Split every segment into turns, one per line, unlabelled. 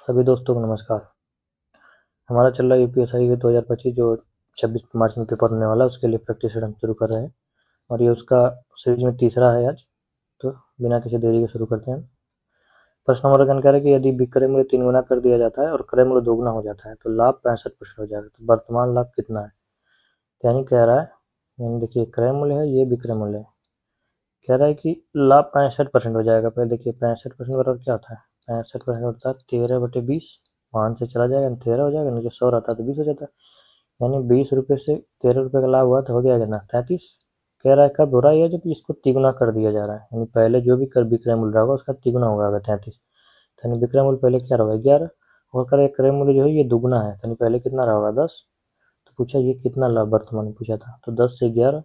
सभी दोस्तों को नमस्कार। हमारा चल रहा है यूपीएससी 2025 जो 26 मार्च में पेपर होने वाला है, उसके लिए प्रैक्टिस हम शुरू कर रहे हैं और ये उसका सीरीज में तीसरा है आज। तो बिना किसी देरी के शुरू करते हैं। प्रश्न नंबर कह रहा है कि यदि विक्रय मूल्य 3 गुना कर दिया जाता है और क्रय मूल्य 2 गुना हो जाता है तो लाभ 65% हो जाएगा। तो वर्तमान लाभ कितना है? यानी कह रहा है, यानी देखिए क्रय मूल्य है, ये विक्रय मूल्य है। कह रहा है कि लाभ 65% हो जाएगा। पहले देखिए 65% बराबर क्या होता है? 65% होता है 13/20। 5 से चला जाएगा, 13 हो जाएगा। नीचे 100 रहता है तो 20 हो जाता है। यानी 20 रुपये से 13 रुपये का लाभ हुआ तो हो गया कितना? 33। कह रहा है कब हो रहा है? जब इसको तिगुना कर दिया जा रहा है, यानी पहले जो भी कर विक्रय मूल्य रहा होगा उसका तिगुना होगा 33। यानी विक्रय मूल्य पहले क्या होगा? 11। और कर क्रय मूल्य जो है ये दुगुना है, यानी पहले कितना रहा होगा? 10। तो पूछा ये कितना लाभ वर्तमान में पूछा था, तो 10 से 11,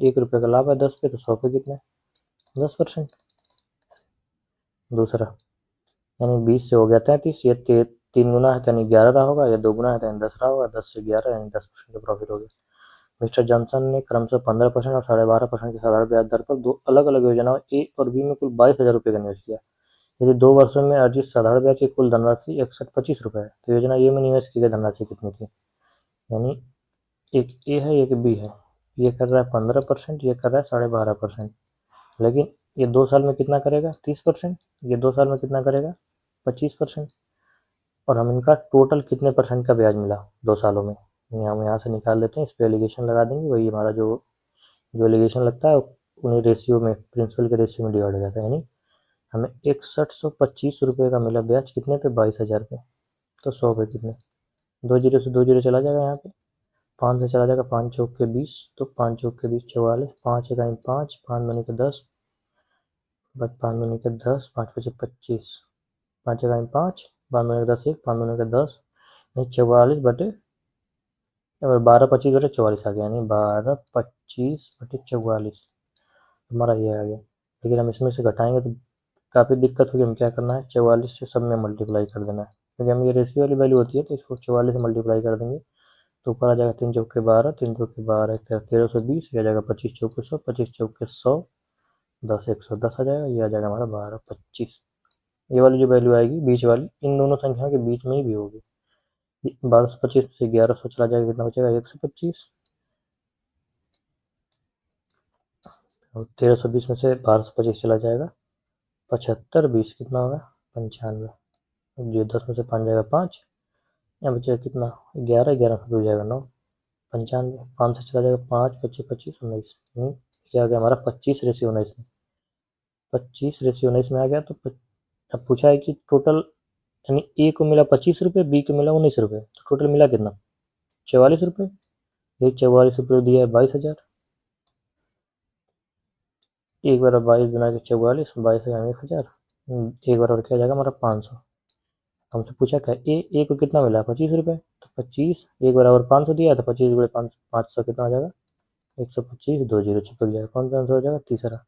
1 रुपये का लाभ है 10 पे, तो 100 पे कितने? 10%। दूसरा, यानी 20 से हो गया 33, ये 3 गुना है यानी 11 रहा होगा, या 2 गुना है यानी 10 रहा होगा। 10 से 11 यानी 10% का प्रॉफिट हो गया। मिस्टर जॉनसन ने क्रमशः 15% और 12.5% की साधारण ब्याज दर पर दो अलग अलग योजनाओं ए और बी में कुल 22,000 रुपये का निवेश किया। यदि 2 वर्षों में अर्जित साधारण ब्याज की कुल धनराशि 6125 रुपये है तो योजना ए में निवेश की गई धनराशि कितनी थी? यानी एक ए है एक बी है। ये कर रहा है 15%, ये कर रहा है 12.5%। लेकिन ये 2 साल में कितना करेगा? 30%। ये 2 साल में कितना करेगा? 25%। और हम इनका टोटल कितने परसेंट का ब्याज मिला 2 सालों में, हम यहाँ से निकाल लेते हैं। इस पर एलिगेशन लगा देंगे, वही हमारा जो जो एलिगेशन लगता है उन्हीं रेशियो में, प्रिंसिपल के रेशियो में डिवाइड हो जाता है। यानी हमें 6125 रुपये का मिला ब्याज, कितने पे? 22,000 पे। तो 100 पे कितने? 2 जीरो से 2 जीरो चला जाएगा यहाँ पे, 5 से चला जाएगा, 5 चौक के 20, तो 5 चौक के 20 44, 5 इकाई 5, 5 दूनी के 10, 5 दूनी के 10, 5 पचे 25, 5 इकाई 5, 5 दूनी के 10 1, 5 दूनी के 10, 44 बटे, और 12/25/44 आ गया, यानी 12/25/44 हमारा ये आ गया। लेकिन हम इसमें से घटाएंगे तो काफ़ी दिक्कत होगी। हम क्या करना है, 44 से सब में मल्टीप्लाई कर देना है, क्योंकि हम ये रेशियो वाली वैल्यू होती है तो इसको 44 से मल्टीप्लाई कर देंगे तो ऊपर आ जाएगा 3 चौक के 12, 3 चौक के 12, 1320, ये आ जाएगा 25 चौक के 100, 25 चौक के 100, 10 110 आ जाएगा। ये आ जाएगा हमारा 12/25। ये वाली जो वैल्यू आएगी बीच वाली, इन दोनों संख्याओं के बीच में ही भी होगी। 1225 से 1100 चला जाएगा, कितना बचेगा? 125। और 1320 में से 1225 चला जाएगा 75, 20 कितना होगा? 95। ये 10 में से 5 जाएगा 5, यहाँ बचेगा कितना? 11, 11 से 2 जाएगा 9, 95। 5 से चला जाएगा 5, 25 25 19, ये आ गया हमारा 25/19 में। 25/19 में आ गया। तो अब पूछा है कि टोटल, यानी ए को मिला 25 रुपये, बी को मिला 19 रुपये, तो टोटल मिला कितना? 44 रुपये। ये 44 रुपये दिया है 22,000। एक बार 22 बना के 44, 22 का 1,000, एक बार और क्या जाएगा हमारा? 500। हमसे पूछा क्या? ए को कितना मिला? 25 रुपये, तो 25 एक बराबर 500 दिया, तो 25 गुणे 500 कितना हो जाएगा? 125, 2 जीरो चिपक जाएगा, कौन सा आंसर हो जाएगा? तीसरा।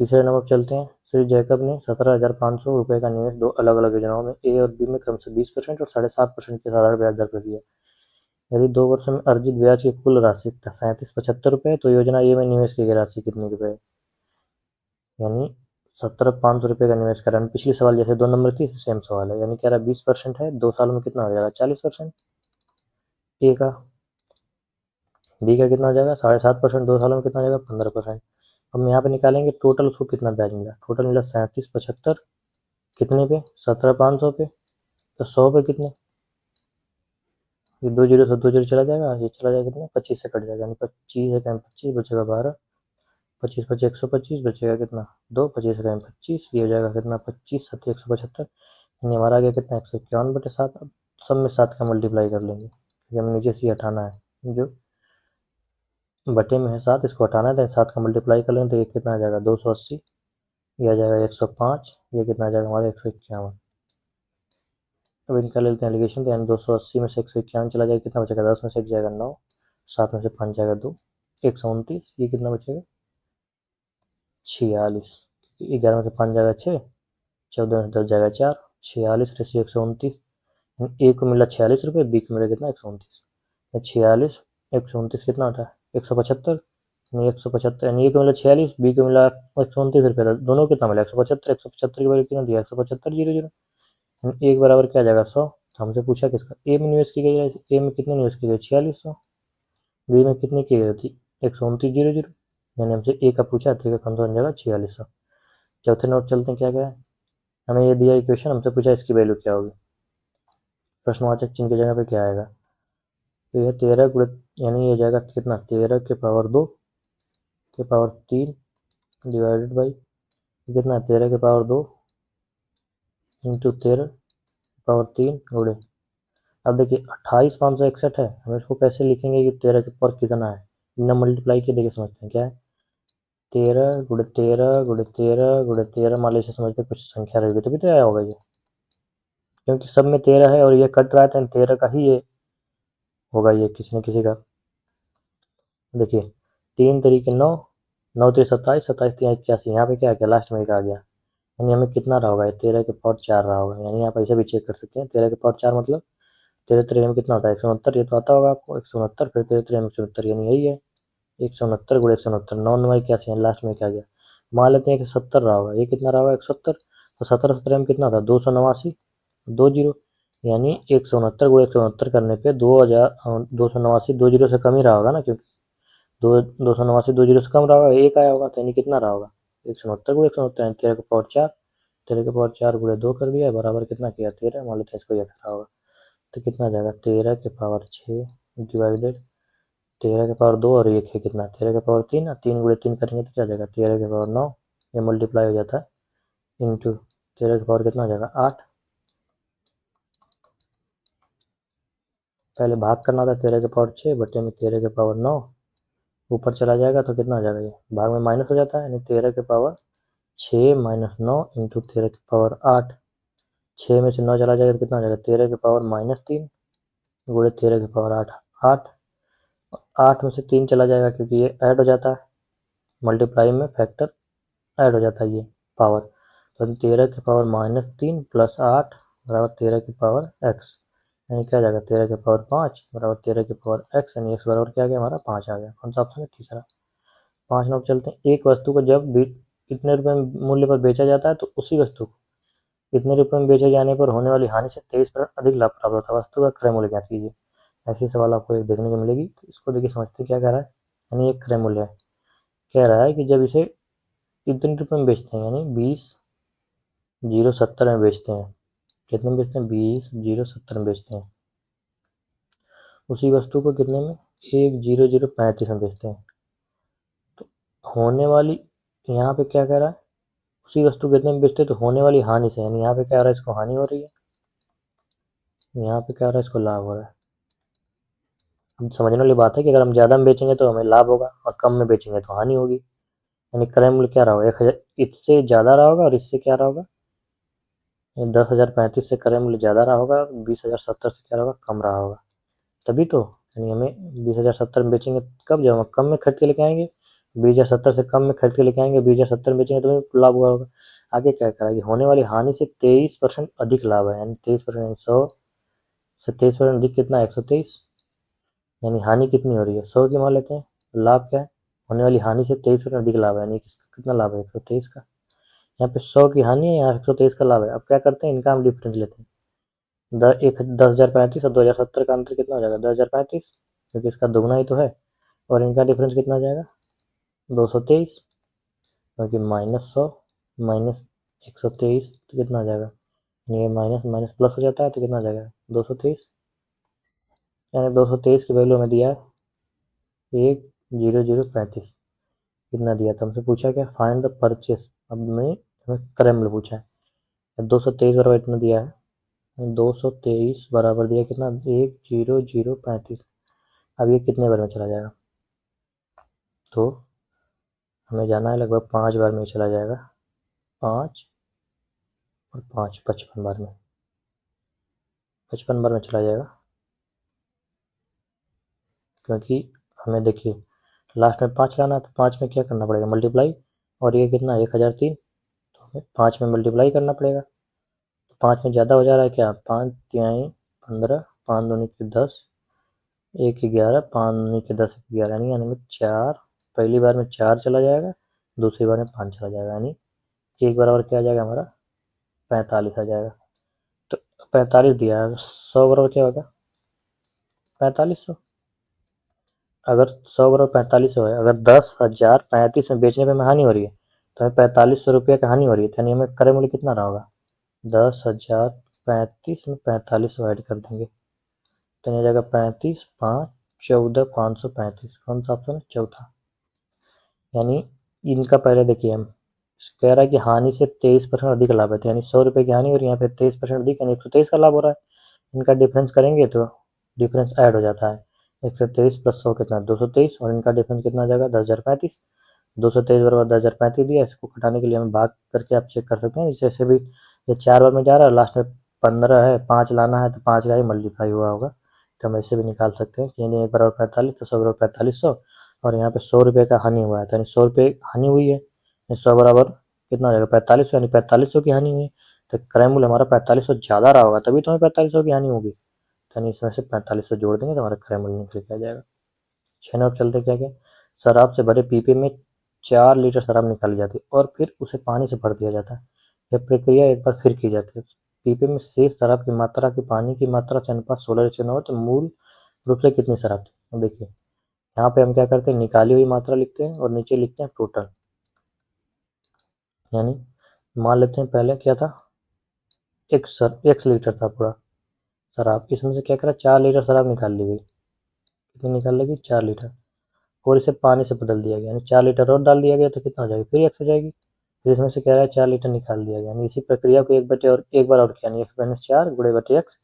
तीसरे नंबर पर चलते हैं। श्री जैकब ने 17,500 रुपये का निवेश दो अलग अलग योजनाओं में ए और बी में क्रम से 20% और 7.5% के साधारण ब्याज दर पर किया। यदि 2 वर्षों में अर्जित ब्याज की कुल राशि 3775 रुपये, तो योजना ए में निवेश की गई राशि कितनी रुपये? यानी 17,500 रुपये का निवेश करा। पिछले सवाल जैसे 2 नंबर थी, सेम सवाल है। यानी कह रहा है 20% है, 2 सालों में कितना हो जाएगा? 40%। ए का, बी का कितना हो जाएगा? 7.5%, 2 सालों में कितना हो जाएगा? 15%। हम यहाँ पे निकालेंगे टोटल, उसको कितना ब्याज मिला? टोटल मिला 3775, कितने पे? 17,500 पे। तो 100 पे कितने? ये 2 जीरो से 2 जीरो चला जाएगा, ये चला जाएगा कितना? 25 से कट जाएगा, यानी 25 है 25 बचेगा 12, 25 25 125 बचेगा कितना? 2, 25 है 25, ये हो जाएगा कितना? 25 7 175, यानी हमारा आ गया कितना? 151/7। अब सब में 7 का मल्टीप्लाई कर लेंगे, क्योंकि हमें नीचे से हटाना है, जो बटे में है 7, इसको हटाना है, तो 7 का मल्टीप्लाई कर लेंगे तो ये कितना आ जाएगा? 280, ये आ जाएगा 105, ये कितना आ जाएगा हमारा? 151। अब इनका ले लेते हैं एलिगेशन, तो यानी 280 में से 151 चला जाएगा, कितना बचेगा? 10 में से 1 जाएगा 9, 7 में से 5 जाएगा 2, 129, ये कितना बचेगा? 46। 11 में से 5 जाएगा 6, 14 में से 10 जाएगा 4, 46 रेसियो 129। ए को मिला 46 रुपये, बी को मिला कितना? 129। 46 129 कितना होता है? 175, यानी 175, यानी ए को मिला 46, बी को मिला 129 रुपये, दोनों कितना मिला? 175। 175 की वैल्यू कितना दिया? 175 00। एक बराबर क्या आ जाएगा 100। हमसे पूछा किसका, ए में निवेश की गई है, ए में कितने निवेश की गई 4600, बी में कितनी की गई थी 129,000, यानी हमसे ए का पूछा तो ए का कौन सा बन जाएगा 4600। चौथे नोट चलते हैं, क्या क्या है, हमें ये दिया इक्वेशन, हमसे पूछा इसकी वैल्यू क्या होगी, प्रश्नवाचक चिन्ह की जगह पे क्या आएगा, तो यह 13 गुणित, यानी ये जाएगा कितना 13 के पावर 2 के पावर 3 डिवाइडेड बाई कितना 13 के पावर 2 इंटू 13 पावर 3 गुणे, अब देखिए 28,561 है, हम इसको कैसे लिखेंगे कि 13 के पावर कितना है, बिना मल्टीप्लाई के देखिए समझते हैं क्या है, 13 गुणे 13 गुणे 13 गुणे 13, मान लीजिए समझते कुछ संख्या रहेगी तभी तो आया होगा ये, क्योंकि सब में 13 है और ये कट रहा है तो 13 का ही ये होगा, ये किसी न किसी का। देखिए 3 तरीके 9, 9 3 27, 27 3 81, यहाँ पे क्या क्या लास्ट में एक आ गया, यानी हमें कितना रहा होगा, 13 के पावर 4 रहा होगा, यानी आप ऐसे भी चेक कर सकते हैं 13 के पावर 4 मतलब 13 3 में कितना होता है 169, ये तो आता होगा आपको 169, फिर 13 3 में 169, यानी यही है 169 गुणे 169, 9 9 81, लास्ट में क्या गया, मान लेते हैं कि 70 रहा होगा, ये कितना रहा होगा 170, तो 17 17 में कितना था 289, 20, यानी 169 गुणे 169 करने पे 289 दो जीरो से कम ही रहा होगा ना, क्योंकि 289 दो जीरो से कम रहा होगा, एक आया होगा, तो यानी कितना रहा होगा 169 गुणे 169, यानी 13 के पावर 4, 13 के पावर 4 गुणे 2 कर दिया बराबर कितना किया 13, मान लेते हैं इसको, यह रहा होगा, तो कितना आ जाएगा 13 के पावर 6 डिवाइडेड 13 के पावर 2 और एक है कितना 13 के पावर 3, 3 गुणे 3 करेंगे तो क्या आ जाएगा 13 के पावर 9, ये मल्टीप्लाई हो जाता है इंटू 13 के पावर कितना आ जाएगा 8, पहले भाग करना था 13 के पावर 6 बटे में 13 के पावर 9, ऊपर चला जाएगा तो कितना आ जाएगा, ये भाग में माइनस हो जाता है, यानी 13 के पावर 6 माइनस 9 इंटू 13 के पावर 8, 6 में से 9 चला जाएगा तो कितना आ जाएगा 13 के पावर -3 गुणे 13 के पावर 8, 8, 8 में से 3 चला जाएगा क्योंकि ये ऐड हो जाता है, मल्टीप्लाई में फैक्टर ऐड हो जाता है ये पावर, तो 13 के पावर -3 प्लस 8 बराबर 13 की पावर x, यानी क्या आ जाएगा 13 के पावर 5 बराबर 13 के पावर x, यानी x बराबर क्या आ गया हमारा 5 आ गया, कौन सा ऑप्शन है तीसरा। 5 नंबर चलते हैं, एक वस्तु को जब इतने रुपए मूल्य पर बेचा जाता है तो उसी वस्तु को इतने रुपए में बेचे जाने पर होने वाली हानि से 23% अधिक लाभ प्राप्त होता है, वस्तु का क्रय मूल्य ज्ञात कीजिए, ऐसी सवाल आपको एक देखने को मिलेगी, तो इसको देखिए समझते क्या कह रहा है, यानी एक क्रय मूल्य है, कह रहा है कि जब इसे इतने रुपए में बेचते हैं, यानी 20,070 में बेचते हैं, कितने में बेचते हैं 20,070 में बेचते हैं, उसी वस्तु को कितने में 1,0035 में बेचते हैं, तो होने वाली, यहाँ पे क्या कह रहा है उसी वस्तु कितने में बेचते हैं तो होने वाली हानि से, यानी यहाँ पे क्या हो रहा है इसको हानि हो रही है, यहाँ पे क्या हो रहा है इसको लाभ हो रहा है। अब समझने वाली बात है कि अगर हम ज़्यादा में बेचेंगे तो हमें लाभ होगा और कम में बेचेंगे तो हानि होगी, यानी क्रय मूल्य क्या रहा होगा 1,000, इससे ज़्यादा रहा होगा और इससे क्या रहा होगा 10,035 से क्रय मूल्य ज़्यादा रहा होगा, 20,070 से क्या रहा होगा कम रहा होगा, तभी तो, यानी हमें 20,070 में बेचेंगे कब, जब हम कम में खरीद के लेके आएंगे, 20,070 से कम में खरीद के लेके आएंगे 20,070 में बेचेंगे तो लाभ हुआ होगा। आगे क्या करा कि होने वाली हानि से 23% अधिक लाभ है, यानी 23%, 100 से 23% अधिक कितना है 123, यानी हानि कितनी हो रही है 100 की मान लेते हैं, लाभ क्या है होने वाली हानि से 23% अधिक लाभ है, यानी कितना लाभ है 123 का, यहाँ पे 100 की हानि है, यहाँ 123 का लाभ है। अब क्या करते हैं इनका हम डिफरेंस लेते हैं, 10,035 और 2,070 का अंतर कितना हो जाएगा 10,035, क्योंकि इसका दोगुना ही तो है, और इनका डिफरेंस कितना आ जाएगा 223, क्योंकि -100 माइनस 123 तो कितना आ जाएगा, ये माइनस माइनस प्लस हो जाता है तो कितना आ जाएगा 223, यानी 223 की वैल्यू हमें दिया है 1,0035, कितना दिया था हमसे पूछा क्या फाइंड द परचेस, अब में हमें क्रय मूल्य पूछा है, 223 बराबर इतना दिया है, 223 बराबर दिया कितना 1,0035, अब ये कितने बार में चला जाएगा, तो हमें जाना है लगभग 5 बार में चला जाएगा, 5 और 5 55 बार में, 55 बार में चला जाएगा, क्योंकि हमें देखिए लास्ट में 5 लाना है तो 5 में क्या करना पड़ेगा मल्टीप्लाई, और ये कितना 1,003, तो हमें 5 में मल्टीप्लाई करना पड़ेगा, तो 5 में ज़्यादा हो जा रहा है क्या 5 तिहाई 15, 5 दूनी के 10, 1 11, 5 दूनी के 10, 11, यानी हमें 4, पहली बार में 4 चला जाएगा, दूसरी बार में 5 चला जाएगा, यानी एक बराबर क्या आ जाएगा हमारा 45 आ जाएगा, तो 45 दिया है, 100 बराबर क्या होगा 4500। अगर 100 बराबर 4500 है, अगर 10,035 में बेचने पे हमें हानि हो रही है तो हमें 4500 रुपये की हानि हो रही है, यानी हमें क्रय मूल्य कितना रहा होगा 10,035 में 4500 ऐड कर देंगे तो ये जाएगा 35 5 14 535। कौन सा ऑप्शन है चौथा। यानी इनका पहले देखिए हम कह रहा है कि हानि से 23% अधिक लाभ है, तो यानी 100 रुपये की हानि हो रही है, यहाँ पे 23% अधिक यानी 123 का लाभ हो रहा है। इनका डिफरेंस करेंगे तो डिफरेंस ऐड हो जाता है, 123 प्लस 100 कितना 223, और इनका डिफरेंस कितना आ जाएगा 10,035। 223 बराबर 10,035 दिया, इसको घटाने के लिए हम भाग करके आप चेक कर सकते हैं। जैसे भी ये 4 बार में जा रहा है, लास्ट में 15 है, 5 लाना है तो 5 का ही मल्टीप्लाई हुआ होगा, तो हम ऐसे भी निकाल सकते हैं कि यानी 1 बराबर 45 तो 100 बराबर 4500, और यहाँ पे 100 रुपये का हानि हुआ है, तो यानी 100 रुपये हानि हुई है, 100 बराबर कितना हो जाएगा 4500, यानी 4500 की हानि हुई। तो क्रय मूल्य हमारा 4500 ज़्यादा रहा होगा, तभी तो हमें 4500 की हानि होगी, तो यानी इसमें से 4500 जोड़ देंगे तो हमारा क्रय मूल्य निकल के आ जाएगा। 6 नंबर चलते क्या क्या, शराब से भरे पीपे में 4 लीटर शराब निकाली जाती है और फिर उसे पानी से भर दिया जाता है। यह प्रक्रिया एक बार फिर की जाती है। पीपे में शेष शराब की मात्रा की पानी की मात्रा से अनुपात 16:9 हो तो मूल रूप से कितनी शराब थी। अब देखिए यहाँ पे हम क्या करते हैं, निकाली हुई मात्रा लिखते हैं और नीचे लिखते हैं टोटल। यानी मान लेते हैं पहले क्या था, x लीटर था पूरा शराब, इसमें से क्या करा 4 लीटर शराब निकाल ली गई। कितनी निकाल लेगी 4 लीटर, और इसे पानी से बदल दिया गया, यानी 4 लीटर और डाल दिया गया तो कितना हो जाएगा फिर एक्स हो जाएगी। फिर इसमें से कह रहा है 4 लीटर निकाल दिया गया, यानी इसी प्रक्रिया को एक बार और किया, यानी x-4 गुणे बटे एक्स,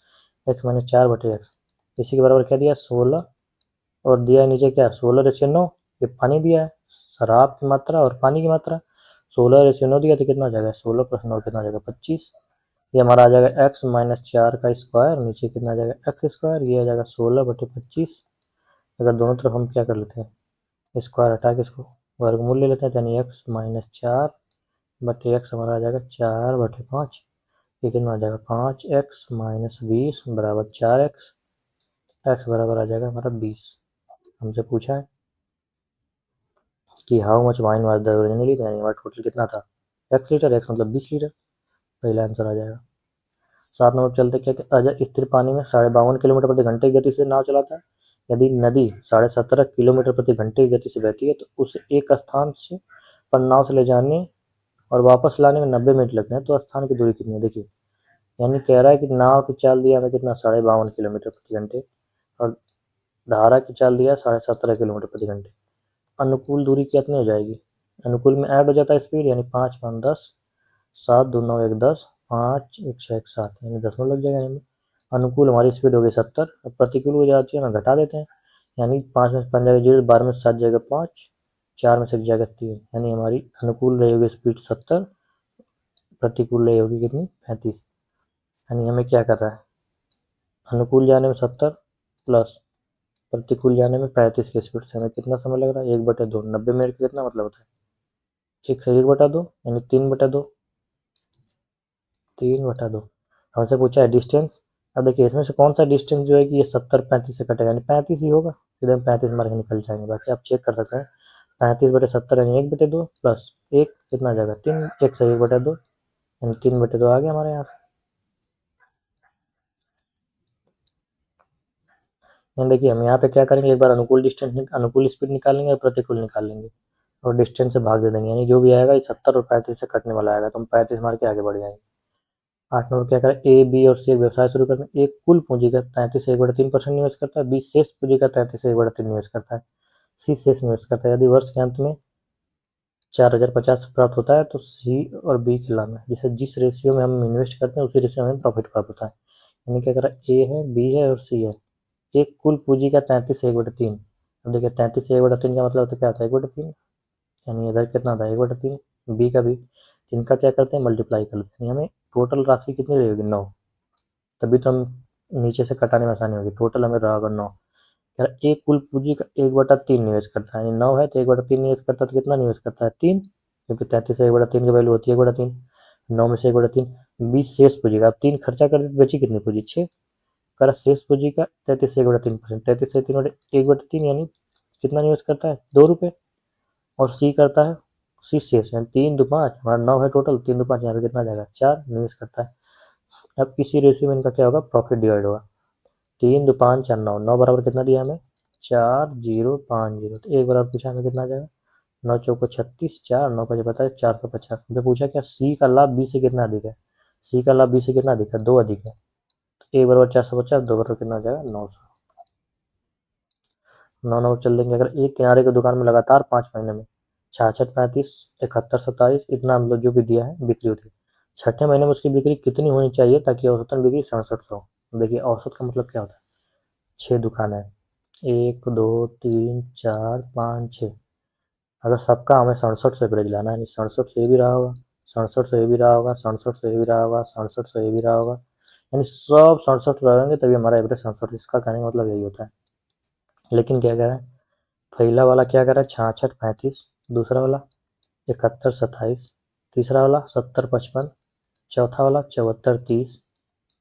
x-4 बटे एक्स, इसी के बराबर क्या दिया 16, और दिया है नीचे क्या 16:9, ये पानी दिया है, शराब की मात्रा और पानी की मात्रा, 16:9 दिया तो कितना हो जाएगा 16 प्लस 9 कितना हो जाएगा 25, ये हमारा आ जाएगा x-4 का स्क्वायर, नीचे कितना आ जाएगा एक्स स्क्वायर, ये आ जाएगा 16/25। अगर दोनों तरफ हम क्या कर लेते हैं स्क्वायर हटा के इसको वर्गमूल ले लेते हैं, यानी x-4 बटे एक्स हमारा आ जाएगा 4/5, ये कितना आ जाएगा 5x-20 बराबर 4x, x बराबर आ जाएगा हमारा 20। हमसे पूछा है कि how much wine was the originally, यानी हमारा टोटल कितना था x लीटर, x मतलब 20 लीटर, पहला आंसर आ जाएगा। 7 नंबर चलते क्या कि अजय स्थिर पानी में 52.5 किलोमीटर प्रति घंटे की गति से नाव चलाता है। यदि नदी 17.5 किलोमीटर प्रति घंटे की गति से बहती है तो उसे एक स्थान से पर नाव से ले जाने और वापस लाने में 90 मिनट लगते हैं, तो स्थान की दूरी कितनी है। देखिए यानी कह रहा है कि नाव की चाल दिया हमें कितना 52.5 किलोमीटर प्रति घंटे, और धारा की चाल दिया 17.5 किलोमीटर प्रति घंटे, अनुकूल दूरी कितनी हो जाएगी, अनुकूल में ऐड हो जाता है स्पीड, यानी 5 5 10, 7 2 9 1 10, 5 1 6 1 7, यानी 10 लग जाएगा। यानी अनुकूल हमारी स्पीड हो गई 70, अब प्रतिकूल हो जाती है ना घटा देते हैं, यानी 5 में 5 जाएगा 0, 12 में 7 जाएगा 5, 4 में 6 जाएगा 3, यानी हमारी अनुकूल रहेगी स्पीड 70, प्रतिकूल रही होगी कितनी 35। यानी हमें क्या कर रहा है, अनुकूल जाने में 70 प्लस प्रतिकूल जाने में 35 की स्पीड से हमें कितना समय लग रहा है 1/2, 90 मिनट का कितना मतलब होता है 1 से 1/2, यानी 3/2, 3/2। हमसे पूछा है डिस्टेंस। अब देखिए इसमें से कौन सा डिस्टेंस जो है कि ये 70 35 से कटेगा, यानी 35 ही होगा, सीधे हम 35 मार के निकल जाएंगे। बाकी आप चेक कर सकते हैं 35/70 यानी 1/2 प्लस 1 कितना आ जाएगा 3, 1 से 1/2 यानी 3/2 आ गया हमारे यहाँ से। यानी देखिए हम यहाँ पे क्या करेंगे, एक बार अनुकूल डिस्टेंस अनुकूल स्पीड निकाल लेंगे और प्रतिकूल निकाल लेंगे और डिस्टेंस से भाग दे देंगे, यानी जो भी आएगा ये 70 और 35 से कटने वाला आएगा, तो हम 35 मार के आगे बढ़ जाएंगे। 8 नंबर क्या करें, ए बी और सी एक व्यवसाय शुरू करते हैं। एक कुल पूंजी का 33 से 1/3% निवेश करता है, बी शेष पूंजी का 33 से 1/3 निवेश करता है, सी शेष निवेश करता है। यदि वर्ष के अंत में 4050 प्राप्त होता है तो सी और बी के लाभ है, जिसे जिस रेशियो में हम इन्वेस्ट करते हैं उसी रेशियो में हमें प्रॉफिट प्राप्त होता है। यानी क्या करें, ए है बी है और सी है, एक कुल पूंजी का 33 से 1/3। अब देखिए 33 से 1/3 का मतलब तो क्या होता है 1/3, यानी इधर कितना था 1/3, बी का भी, इनका क्या करते हैं मल्टीप्लाई कर लेते हैं, हमें टोटल राशि कितनी रहेगी 9, तभी तो हम नीचे से कटाने में आसानी होगी, टोटल हमें रहा होगा 9। यार एक कुल पूंजी का 1/3 निवेश करता है, यानी 9 है तो 1/3 निवेश करता है, तो कितना निवेश करता है 3, क्योंकि 33 से 1/3 की वैल्यू होती है 1/3, 9 में से 1/3, 20 शेष पूंजी का, अब 3 खर्चा कर बची कितनी पूंजी 6, कर शेष पूंजी का 33 से 1/3%, 33 से 1/3 यानी कितना निवेश करता है 2 रुपये, और सी करता है सी शेष, यानी 3 2 5, हमारा 9 है टोटल, 3 2 5 यहाँ पे कितना जाएगा 4 निवेश करता है अब इसी रेशियो में इनका क्या होगा, प्रॉफिट डिवाइड होगा। 3 2 5 4 9, 9 बराबर कितना दिया हमें, 4050। तो 1 बराबर पूछा हमें कितना आ जाएगा, 9 चौको 36, 4 9 5 बताए 450। मुझे पूछा क्या, सी का लाभ बी से कितना अधिक है, सी का लाभ बी से कितना अधिक है, 2 अधिक है। तो 1 बराबर 450, 2 बराबर कितना हो जाएगा 900। 9 9 चल देंगे, अगर एक किनारे की दुकान में लगातार 5 महीने में 66 35 71 27 इतना मतलब जो भी दिया है बिक्री होती है, छठे महीने में उसकी बिक्री कितनी होनी चाहिए ताकि औसतन बिक्री 6700 हो। देखिए औसत का मतलब क्या होता है, 6 दुकान है, 1 2 3 4 5 6, अगर सबका हमें 67 से एवरेज लाना है, 67 से ये भी रहा होगा, 67 से ये भी रहा होगा, 67 से ये भी रहा होगा, 67 से ये भी रहा होगा, यानी सब 67 रहेंगे तभी हमारा एवरेज 67। इसका कहने का मतलब यही होता है। लेकिन क्या कह रहा है, पहला वाला क्या कह रहा है 66 35, दूसरा वाला 71 27, तीसरा वाला 70 55, चौथा वाला 74 30,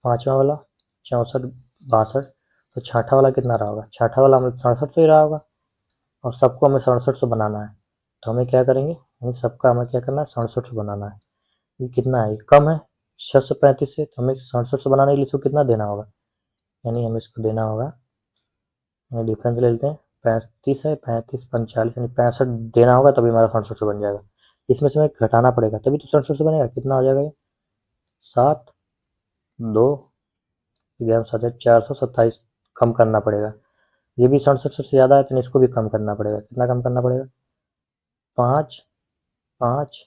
पाँचवा वाला 64 62। तो छठा वाला कितना रहा होगा, छठा वाला हमें 67 से ही रहा होगा, और सबको हमें 67 से बनाना है। तो हमें क्या करेंगे, हमें सबका हमें क्या करना है 67 से बनाना है। ये कितना है, ये कम है 635 से, तो हमें 67 से बनाने के लिए इसको कितना देना होगा, यानी हमें इसको देना होगा, डिफरेंस ले लेते हैं, 35 है 35 45 यानी 65 देना होगा तभी हमारा 67 से बन जाएगा। इसमें से हमें घटाना पड़ेगा तभी तो 67 से बनेगा। कितना हो जाएगा ये, 7 2 11 7 427 कम करना पड़ेगा। ये भी 67 से ज़्यादा है तो इसको भी कम करना पड़ेगा। कितना कम करना पड़ेगा, 5 5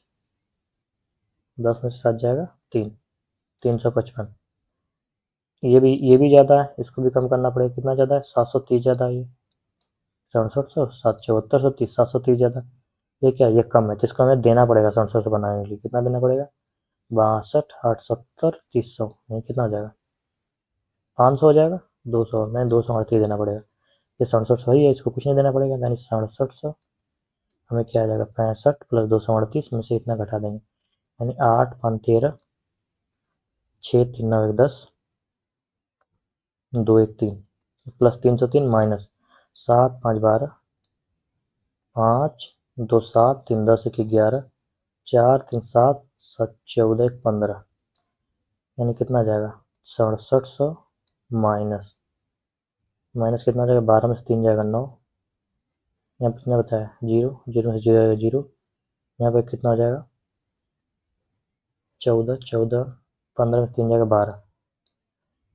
10 में से 7 जाएगा 3, 355। ये भी ज़्यादा है, इसको भी कम करना पड़ेगा। कितना ज़्यादा है, 730 ज़्यादा है। ये 6700 7 74 30 730 ज़्यादा, ये क्या ये कम है, तो इसको हमें देना पड़ेगा 67 से बनाने के लिए। कितना देना पड़ेगा, 62 8 70 300, नहीं कितना हो जाएगा 500 हो जाएगा, 200 नहीं 238 देना पड़ेगा। ये 67 सही है, इसको कुछ नहीं देना पड़ेगा, यानी 6700 हमें क्या आ जाएगा 65 प्लस 238 में से इतना घटा देंगे, यानी 8 5 13 6 3 9 1 10 2 1 3 प्लस 303 माइनस 7 5 12 5 2 7 3 10 1 11 4 3 7 7 14 1 15, यानी कितना आ जाएगा 6700 माइनस माइनस कितना आ जाएगा, 12 में से 3 जाएगा 9, यहाँ पे कितना बताया 0 0 से 0 जाएगा 0, यहाँ पे कितना हो जाएगा 14 14 15 में 3 जाएगा 12,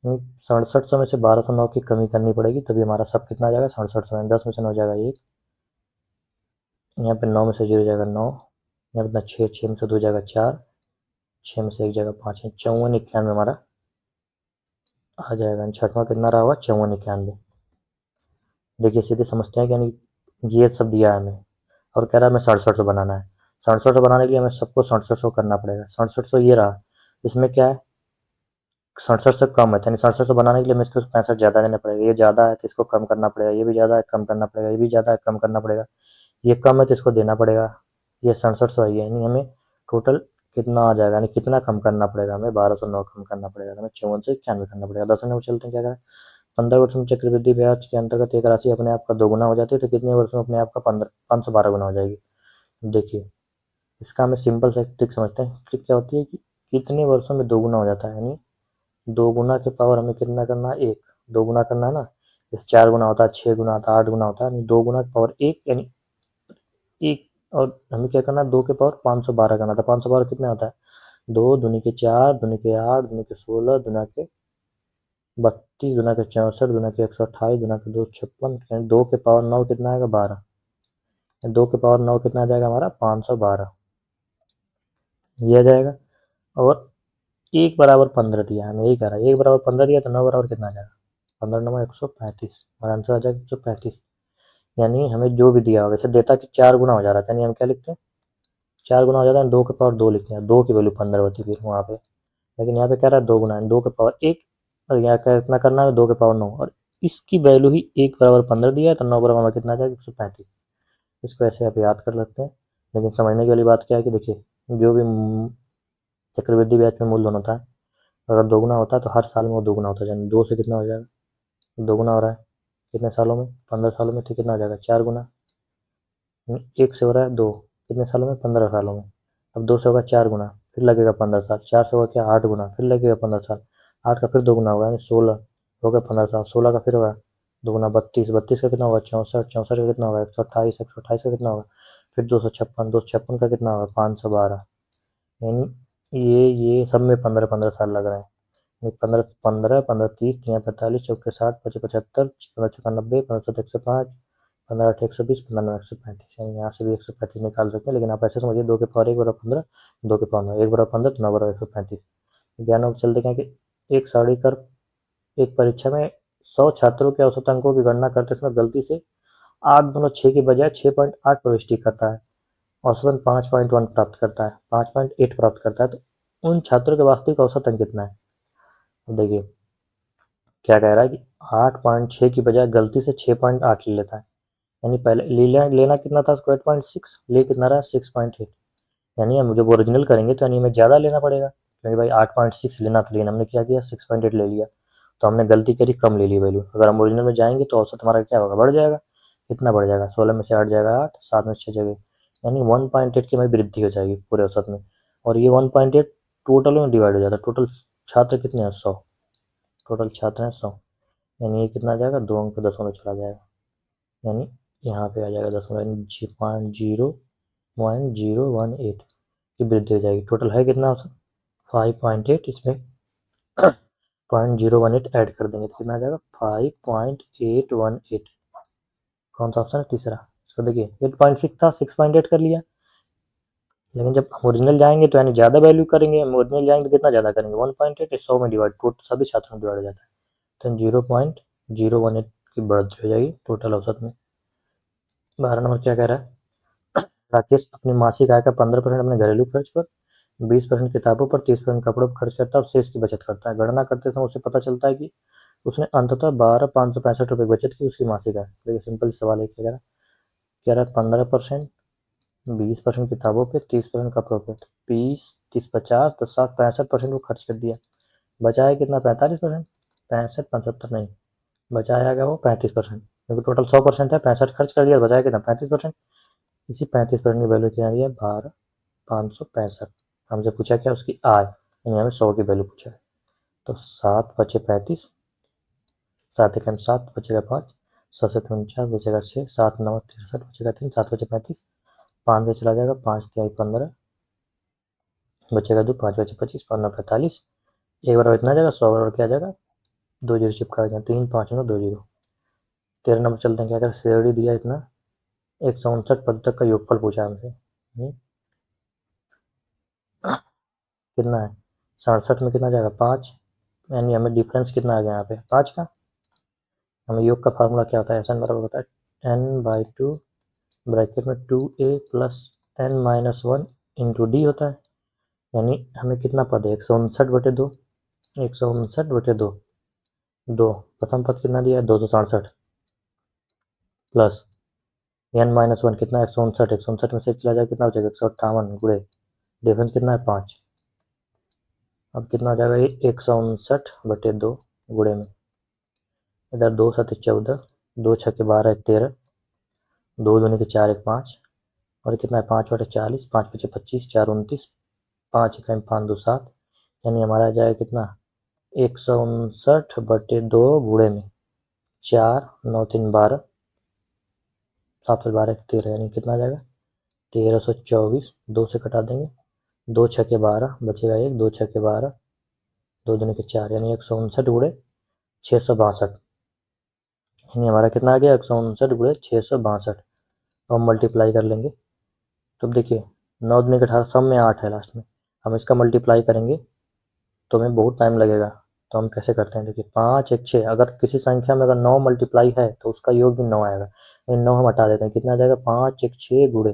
6700 में से 1209 की कमी करनी पड़ेगी तभी हमारा सब कितना आ जाएगा 6700 में। 10 में से 9 जाएगा 1, यहाँ पे 9 में से 0 जाएगा 9, यहाँ पे 6 6 में से 2 जाएगा 4, 6 में से 1 जाएगा 5, 54 91 हमारा आ जाएगा। छठवां कितना रहा हुआ 54 91। देखिए सीधे समझते हैं कि यानी ये सब दिया है हमें और कह रहा है हमें 6700 बनाना है। 6700 बनाने के लिए हमें सबको 6700 करना पड़ेगा। 6700 ये रहा, इसमें क्या है 67 से कम है, यानी 67 बनाने के लिए हमें इसको 65 ज़्यादा देना पड़ेगा। ये ज़्यादा है तो इसको कम करना पड़ेगा, ये भी ज़्यादा है कम करना पड़ेगा, ये भी ज़्यादा है कम करना पड़ेगा, ये कम है तो इसको देना पड़ेगा। ये 6700 है, यानी हमें टोटल कितना आ जाएगा, यानी कितना कम करना पड़ेगा हमें 1209 कम करना पड़ेगा, हमें 54 से 91 करना पड़ेगा। 10 में चलते हैं क्या करें, 15 वर्ष में चक्रवृद्धि ब्याज के अंतर्गत एक राशि अपने आप का 2 गुना हो जाती है तो कितने वर्ष में अपने आप का 512 गुना हो जाएगी। देखिए इसका हमें सिंपल सा ट्रिक समझते हैं। ट्रिक क्या होती है कि कितने वर्षों में 2 गुना हो जाता है, यानी 2 गुना के पावर हमें कितना करना है, 1 2 गुना करना है ना, जैसे 4 गुना होता है 6 गुना होता है 8 गुना होता है, यानी 2 गुना के पावर 1 यानी 1, और हमें क्या करना है 2 के पावर 512 करना था। 512 कितना होता है, 2 दूनी के 4 दूनी के 8 दूनी के 16 दूना के 32 दूना के 64 दूना के 128 दूना के 256, यानी 2 के पावर 9 कितना आएगा 12, 2 के पावर 9 कितना आ जाएगा हमारा 512, ये आ जाएगा। और 1 बराबर 15 दिया हमें, यही कह रहा है 1 बराबर 15 दिया तो 9 बराबर कितना आ जाएगा 15 9 135, हमारा आंसर आ जाएगा 135। यानी हमें जो भी दिया होगा, जैसे देता कि 4 गुना हो जा रहा था, यानी हम क्या लिखते हैं 4 गुना हो जाता है 2 के पावर 2 लिखते हैं, 2 की वैल्यू 15 होती है फिर वहाँ पे। लेकिन यहाँ पे कह रहा है 2 गुना है 2 के पावर 1, और यहाँ क्या कितना करना है 2 के पावर 9, और इसकी वैल्यू ही 1 बराबर 15 दिया है तो 9 बराबर हमारा कितना आ जाएगा 135। इसको ऐसे आप याद कर लेते हैं। लेकिन समझने की वाली बात क्या है कि देखिए जो भी चक्रवृद्धि ब्याज पे मूलधन होता है, अगर दोगुना होता है तो हर साल में वो दोगुना होता है, यानी 2 से कितना हो जाएगा दोगुना हो रहा है कितने सालों में 15 सालों में, तो कितना हो जाएगा 4 गुना, 1 से हो रहा है 2 कितने सालों में 15 सालों में, अब 2 से होगा 4 गुना फिर लगेगा 15 साल, 4 से होगा क्या 8 गुना, फिर लगेगा 15 साल, 8 का फिर 2 गुना होगा यानी 16 हो गया 15 साल, 16 का फिर होगा 2 गुना 32, 32 का कितना होगा 64, 64 का कितना होगा 128, 128 का कितना होगा फिर 256, 256 का कितना होगा 512, यानी ये सब में 15-15 साल लग रहे हैं। 15, 15, 15, 30, 3, 45, चौके 60, 25, 75, 15, चौका 90, 15, 7, 105, 15, 8, 120, 15, 9, 135, यानी यहाँ से भी 135 निकाल सकते हैं, लेकिन आप ऐसे समझिए 2 के पावर 1 बराबर 15, 2 के पावर 9, 1 बराबर 15 तो 9 बराबर 135। ज्ञान अब चलते हैं कि एक सारणीकर एक परीक्षा में 100 छात्रों के औसत अंकों की गणना करते समय गलती से 8 6 की बजाय 6.8 प्रविष्टि करता है, औसतन 5.1 प्राप्त करता है, 5.8 प्राप्त करता है, तो उन छात्रों के वास्तविक औसत अंक कितना है। तो देखिए क्या कह रहा है कि 8.6 की बजाय गलती से 6.8 ले लेता है, यानी पहले लेना कितना था उसको 8.6, ले कितना रहा 6.8, यानी हम जब ओरिजिनल करेंगे तो यानी हमें ज़्यादा लेना पड़ेगा, क्योंकि भाई 8.6 लेना था, लेकिन हमने क्या किया 6.8 ले लिया, तो हमने गलती करी कम ले ली वैल्यू। अगर हम ओरिजिनल में जाएंगे तो औसत हमारा क्या होगा बढ़ जाएगा, कितना बढ़ जाएगा 16 में से 8 जाएगा 8, 7 में से 6 जगह, यानी 1.8 की हमारी वृद्धि हो जाएगी पूरे औसत में। और ये 1.8 टोटल में डिवाइड हो जाता है, टोटल छात्र कितने हैं 100, टोटल छात्र हैं 100, यानी ये कितना आ जाएगा 2 अंक पे दशमलव चला जाएगा, यानी यहाँ पे आ जाएगा दशमलव, यानी 0.018 की वृद्धि हो जाएगी। टोटल है कितना ऑप्शन 5.8, इसमें 0.018 ऐड कर देंगे तो कितना आ जाएगा 5.818। कौन सा ऑप्शन है तीसरा। इसको देखिए 8.6 था 6.8 कर लिया, लेकिन जब हम ओरिजिनल जाएंगे तो यानी ज़्यादा वैल्यू करेंगे, हम ओरिजिनल जाएंगे तो कितना ज़्यादा करेंगे 1.8, 100 में डिवाइड, टोटल सभी छात्रों में डिवाइड हो जाता है, तो 0.018 की बढ़ोतरी हो जाएगी टोटल औसत में। 12 नंबर क्या कह रहा है, राकेश अपनी मासिक आय का 15% अपने घरेलू खर्च पर, 20% किताबों पर, 30% कपड़ों पर खर्च करता है और शेष की बचत करता है। गणना करते समय उसे पता चलता है कि उसने अंततः 12,565 बचत की उसकी मासिक आय। देखिए सिंपल सवाल है, कह रहा है 15%, 20% किताबों पे, 30% कपड़ों पे, तो 20, 30, 50, तो 60, 65% वो खर्च कर दिया, बचाया कितना 45%, 65, 75 नहीं, बचाया गया वो 35%, क्योंकि टोटल 100% है, 65 खर्च कर दिया, बचाया कितना 35%, इसी 35% की वैल्यू क्या आ रही है 12,565। हमसे पूछा क्या उसकी आय, यानी हमें 100 की वैल्यू पूछा है, तो 7 बचे 35, 7 एकम 7 बचेगा 5, 7 से 49 बचेगा 6, 7 9 63 बचेगा 3, 7 बचे 35, 5 से चला जाएगा 5 3 15 बचेगा 2, 5 बचे 25, 5 9 45, एक बार इतना आ जाएगा 100 बराबर क्या आ जाएगा 2 जीरो चिपका देंगे, 3 5 9 2 जीरो। 13 नंबर चलते हैं, क्या कर सीआरडी दिया इतना 159 पद तक का योगफल पूछा हमसे, कितना है 67 में कितना जाएगा 5, यानी हमें डिफरेंस कितना आ गया यहाँ पे 5 का। हमें योग का फार्मूला क्या होता है, एन बराबर होता है n/2 ब्रैकेट में 2a plus n-1 into D होता है, यानी हमें कितना पद है 159/2, 159/2, दो प्रथम पद कितना दिया है 267 प्लस n-1 कितना है 159, 159 में से चला जाए कितना हो जाएगा 158 गुणे डिफरेंस कितना है 5, अब कितना हो जाएगा ये 159/2 गुणे में इधर 2 7 14, 2 6 12 13, 2 दूनी के 4 1 5, और कितना है 5/40, 5 5 25, 4 29, 5 1 5 2 7, यानी हमारा आ जाएगा कितना 159/2 गुणे में 4 9 3 12, 7 12 13, यानी कितना आ जाएगा 1324, 2 से कटा देंगे, 2 6 12 बचेगा 1, 2 6 12, 2 दूनी के 4, यानी 159 गुणे 662, यानी हमारा कितना आ गया 159 गुणे 662। अब हम मल्टीप्लाई कर लेंगे, तो अब देखिए 9 दूनी के 18, सब में 8 है लास्ट में, हम इसका मल्टीप्लाई करेंगे तो हमें बहुत टाइम लगेगा, तो हम कैसे करते हैं देखिए 5 1 6, अगर किसी संख्या में अगर 9 मल्टीप्लाई है तो उसका योग भी 9 आएगा, लेकिन 9 हम हटा देते हैं, कितना आ जाएगा 5 1 6 गुणे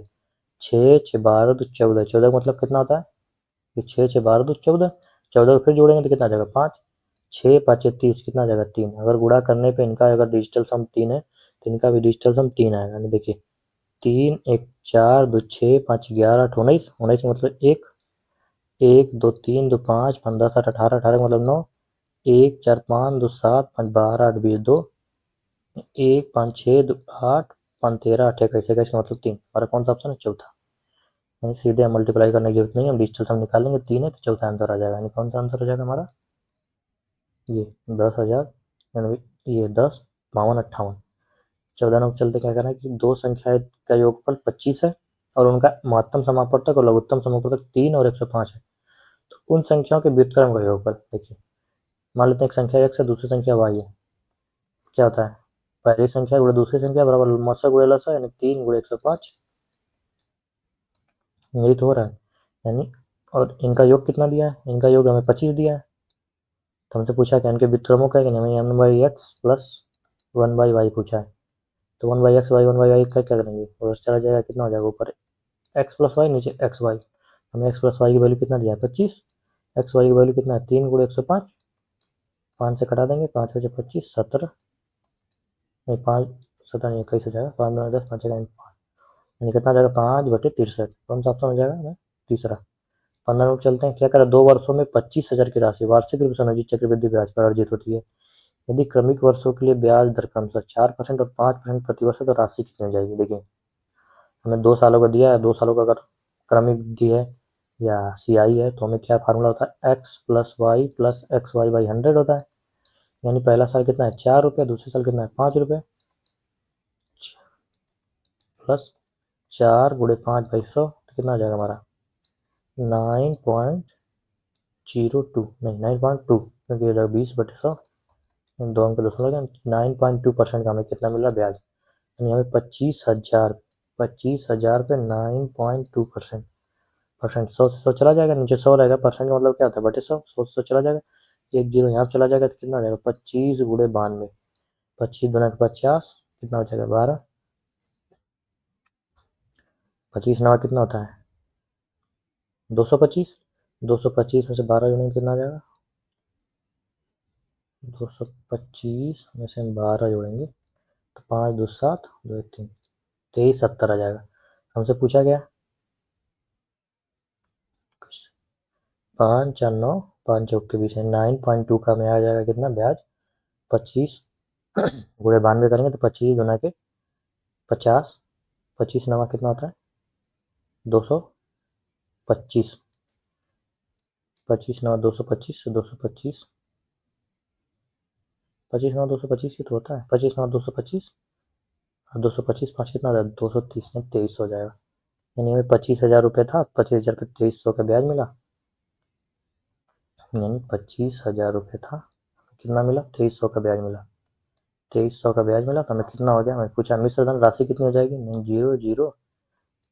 6 6 12 तो 14, 14 का मतलब कितना होता है कि 6 6 12 तो 14, 14 को फिर जोड़ेंगे तो कितना आ जाएगा 5, 6 5 30, कितना आ जाएगा 3, अगर गुणा करने पे इनका अगर डिजिटल सम 3 है तो इनका भी डिजिटल सम 3 आएगा, यानी देखिए 3 1 4 2 6 5 11 8 19, 19 का मतलब 1 1 2 3 2 5 15 7 18, 18 का मतलब 9, 1 4 5 2 7 5 12 8 20 2, 1 5 6 2 8 5 13 8 21 21 का मतलब 3, हमारा कौन सा ऑप्शन है चौथा। यानी सीधे हम मल्टीप्लाई करने की जरूरत नहीं है, हम डिजिटल सम निकालेंगे। 3 है तो चौथा आंसर आ जाएगा। यानी कौन सा आंसर हो जाएगा हमारा? ये 10,000, यानी ये 10, 52, 58। 14 नंबर चलते क्या करना है कि दो संख्याएं का योगफल 25 है और उनका महत्तम समापवर्तक और लघुत्तम समापवर्तक 3 और 105 है। तो उन संख्याओं के व्युत्क्रम का योगफल देखिए, मान लेते हैं एक संख्या x है, दूसरी संख्या y है। क्या होता है? पहली संख्या गुणे दूसरी संख्या बराबर मौसा गुणे लसा, यानी 3 गुणे 105। यही तो हो रहा है। यानी और इनका योग कितना दिया है? इनका योग हमें 25 दिया है। तो हमसे पूछा क्या इनके व्युत्क्रमों का है कि नहीं? हमें 1/x प्लस 1/y पूछा है। तो 1/x वाई 1/y का क्या करेंगे? उधर चला जाएगा, कितना हो जाएगा? ऊपर x प्लस वाई, नीचे एक्स वाई। हमें x प्लस वाई की वैल्यू कितना दिया है? 25। एक्स वाई की वैल्यू कितना है? 3 गुणे 105। 5 से कटा देंगे, 5 बचे 25, 17 नहीं 5, 17 नहीं 21 हो जाएगा। 5 9 10, 5 5, यानी कितना जाएगा? 5/63। कौन सा ऑप्शन हो जाएगा हमें? तीसरा। 15 मिनट चलते हैं। क्या करें? 2 वर्षों में 25,000 की राशि वार्षिक रूप से अनुचित चक्रवृद्धि ब्याज पर अर्जित होती है। यदि क्रमिक वर्षों के लिए ब्याज दर क्रमशः 4% और 5% प्रति वर्ष है तो राशि कितनी हो जाएगी? देखिए, हमें 2 सालों का दिया है, 2 सालों का अगर क्रमिक वृद्धि है या CI है तो हमें क्या फार्मूला होता है? x plus Y plus X Y by 100 होता है। यानी पहला साल कितना है? 4 रुपये, दूसरे साल कितना है? 5 रुपये, प्लस 4 गुणे 5/100 तो कितना आ जाएगा हमारा? 9.02 नहीं 9.2, क्योंकि हो जाएगा 20/100, 2 अंक 2 लगे। 9.2% का हमें कितना मिल रहा है? ब्याज। यानी हमें 25,000 पे 9.2%। 100 से 100 चला जाएगा, नीचे 100 रहेगा। परसेंट का मतलब क्या होता है? बटे 100। 100 से 100 चला जाएगा, एक जीरो यहाँ चला जाएगा तो कितना हो जाएगा? 25 गुणे 92। 25 दुना 50, कितना हो जाएगा? 12। 25 नवा कितना होता है? 225। 225 में से 12 जोड़ेंगे कितना आ जाएगा? 225 में से हम 12 जोड़ेंगे तो 5 2 7 2 1 3, 2370 आ जाएगा। हमसे पूछा गया 5 4 9, 5 चौक के बीच है 9.2 का हमें आ जाएगा कितना ब्याज? 25 गुणे 92 करेंगे तो 25 गुना के 50, 25 नवा कितना होता है? 225। 25 नवा 225 से 225, 25 नवा 225 ही तो होता है। 25 नवा 225 और 225 5 कितना होता है? 230 में 23 हो जाएगा। यानी हमें 25,000 रुपये था, 25,000 पे 2300 का ब्याज मिला। यानी 25,000 रुपये था, कितना मिला? 2300 का ब्याज मिला। 2300 का ब्याज मिला तो हमें कितना हो गया? हमें पूछा मिश्र धन राशि कितनी हो जाएगी? नहीं 0 0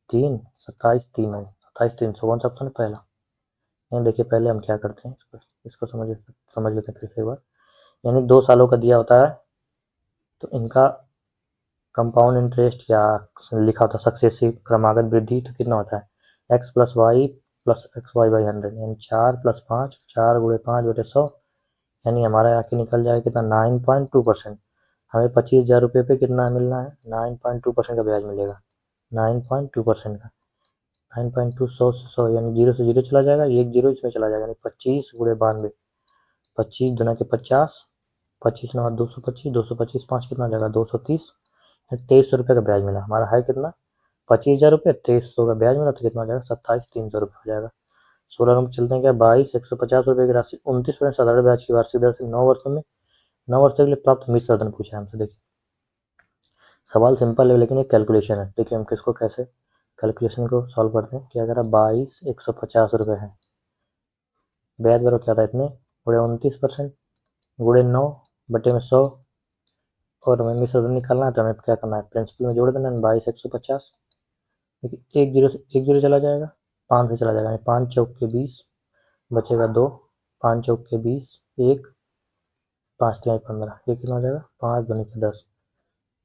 3 27 3 है, 27 300। कौन सा ऑप्शन है? पहला। नहीं देखिए, पहले हम क्या करते हैं, इसको समझ लेते हैं फिर से एक बार। यानी 2 सालों का दिया होता है तो इनका कंपाउंड इंटरेस्ट या लिखा होता है सक्सेसिव क्रमागत वृद्धि, तो कितना होता है? x plus Y plus X Y by 100, यानी 4 प्लस 5, 4 गुणे 5/100। यानी हमारा यहाँ के निकल जाएगा कितना? 9.2%। हमें 25,000 रुपये पे कितना मिलना है? 9.2% का ब्याज मिलेगा। 9.2% का 9.2, 100 से 100 यानी 0 से 0 चला जाएगा, एक जीरो इसमें चला जाएगा। यानी 25 गुणे 92, 25 दुना के 50, 25 नवा 225, 225 5 कितना आ जाएगा? 230। 2300 रुपये का ब्याज मिला। हमारा है कितना? 25,000 रुपये, 2300 का ब्याज मिला तो कितना हो जाएगा? 27,300 रुपये हो जाएगा। 16 नंबर चलते हैं। क्या 22,150 रुपये की राशि 29% साधारण ब्याज की वार्षिक दर से 9 वर्षों में 9 वर्षों के लिए प्राप्त मिश्र धन पूछा है हमसे। देखिए सवाल सिंपल है लेकिन एक कैलकुलेशन है। देखिए हम किसको कैसे कैलकुलेशन को सॉल्व करते हैं। क्या करा? 22,150 रुपये है, ब्याज दर क्या था? इतने गुणे 29% गुणे 9 बटे में 100, और हमें मिश्र धन निकालना है तो हमें क्या करना है? प्रिंसिपल में जोड़ देना है 22,150। देखिए एक जीरो से एक जीरो चला जाएगा, 5 से चला जाएगा, 5 चौक के 20 बचेगा 2, 5 चौक के 20 1, 5 3 15, ये कितना हो जाएगा? 5 दूनी के 10।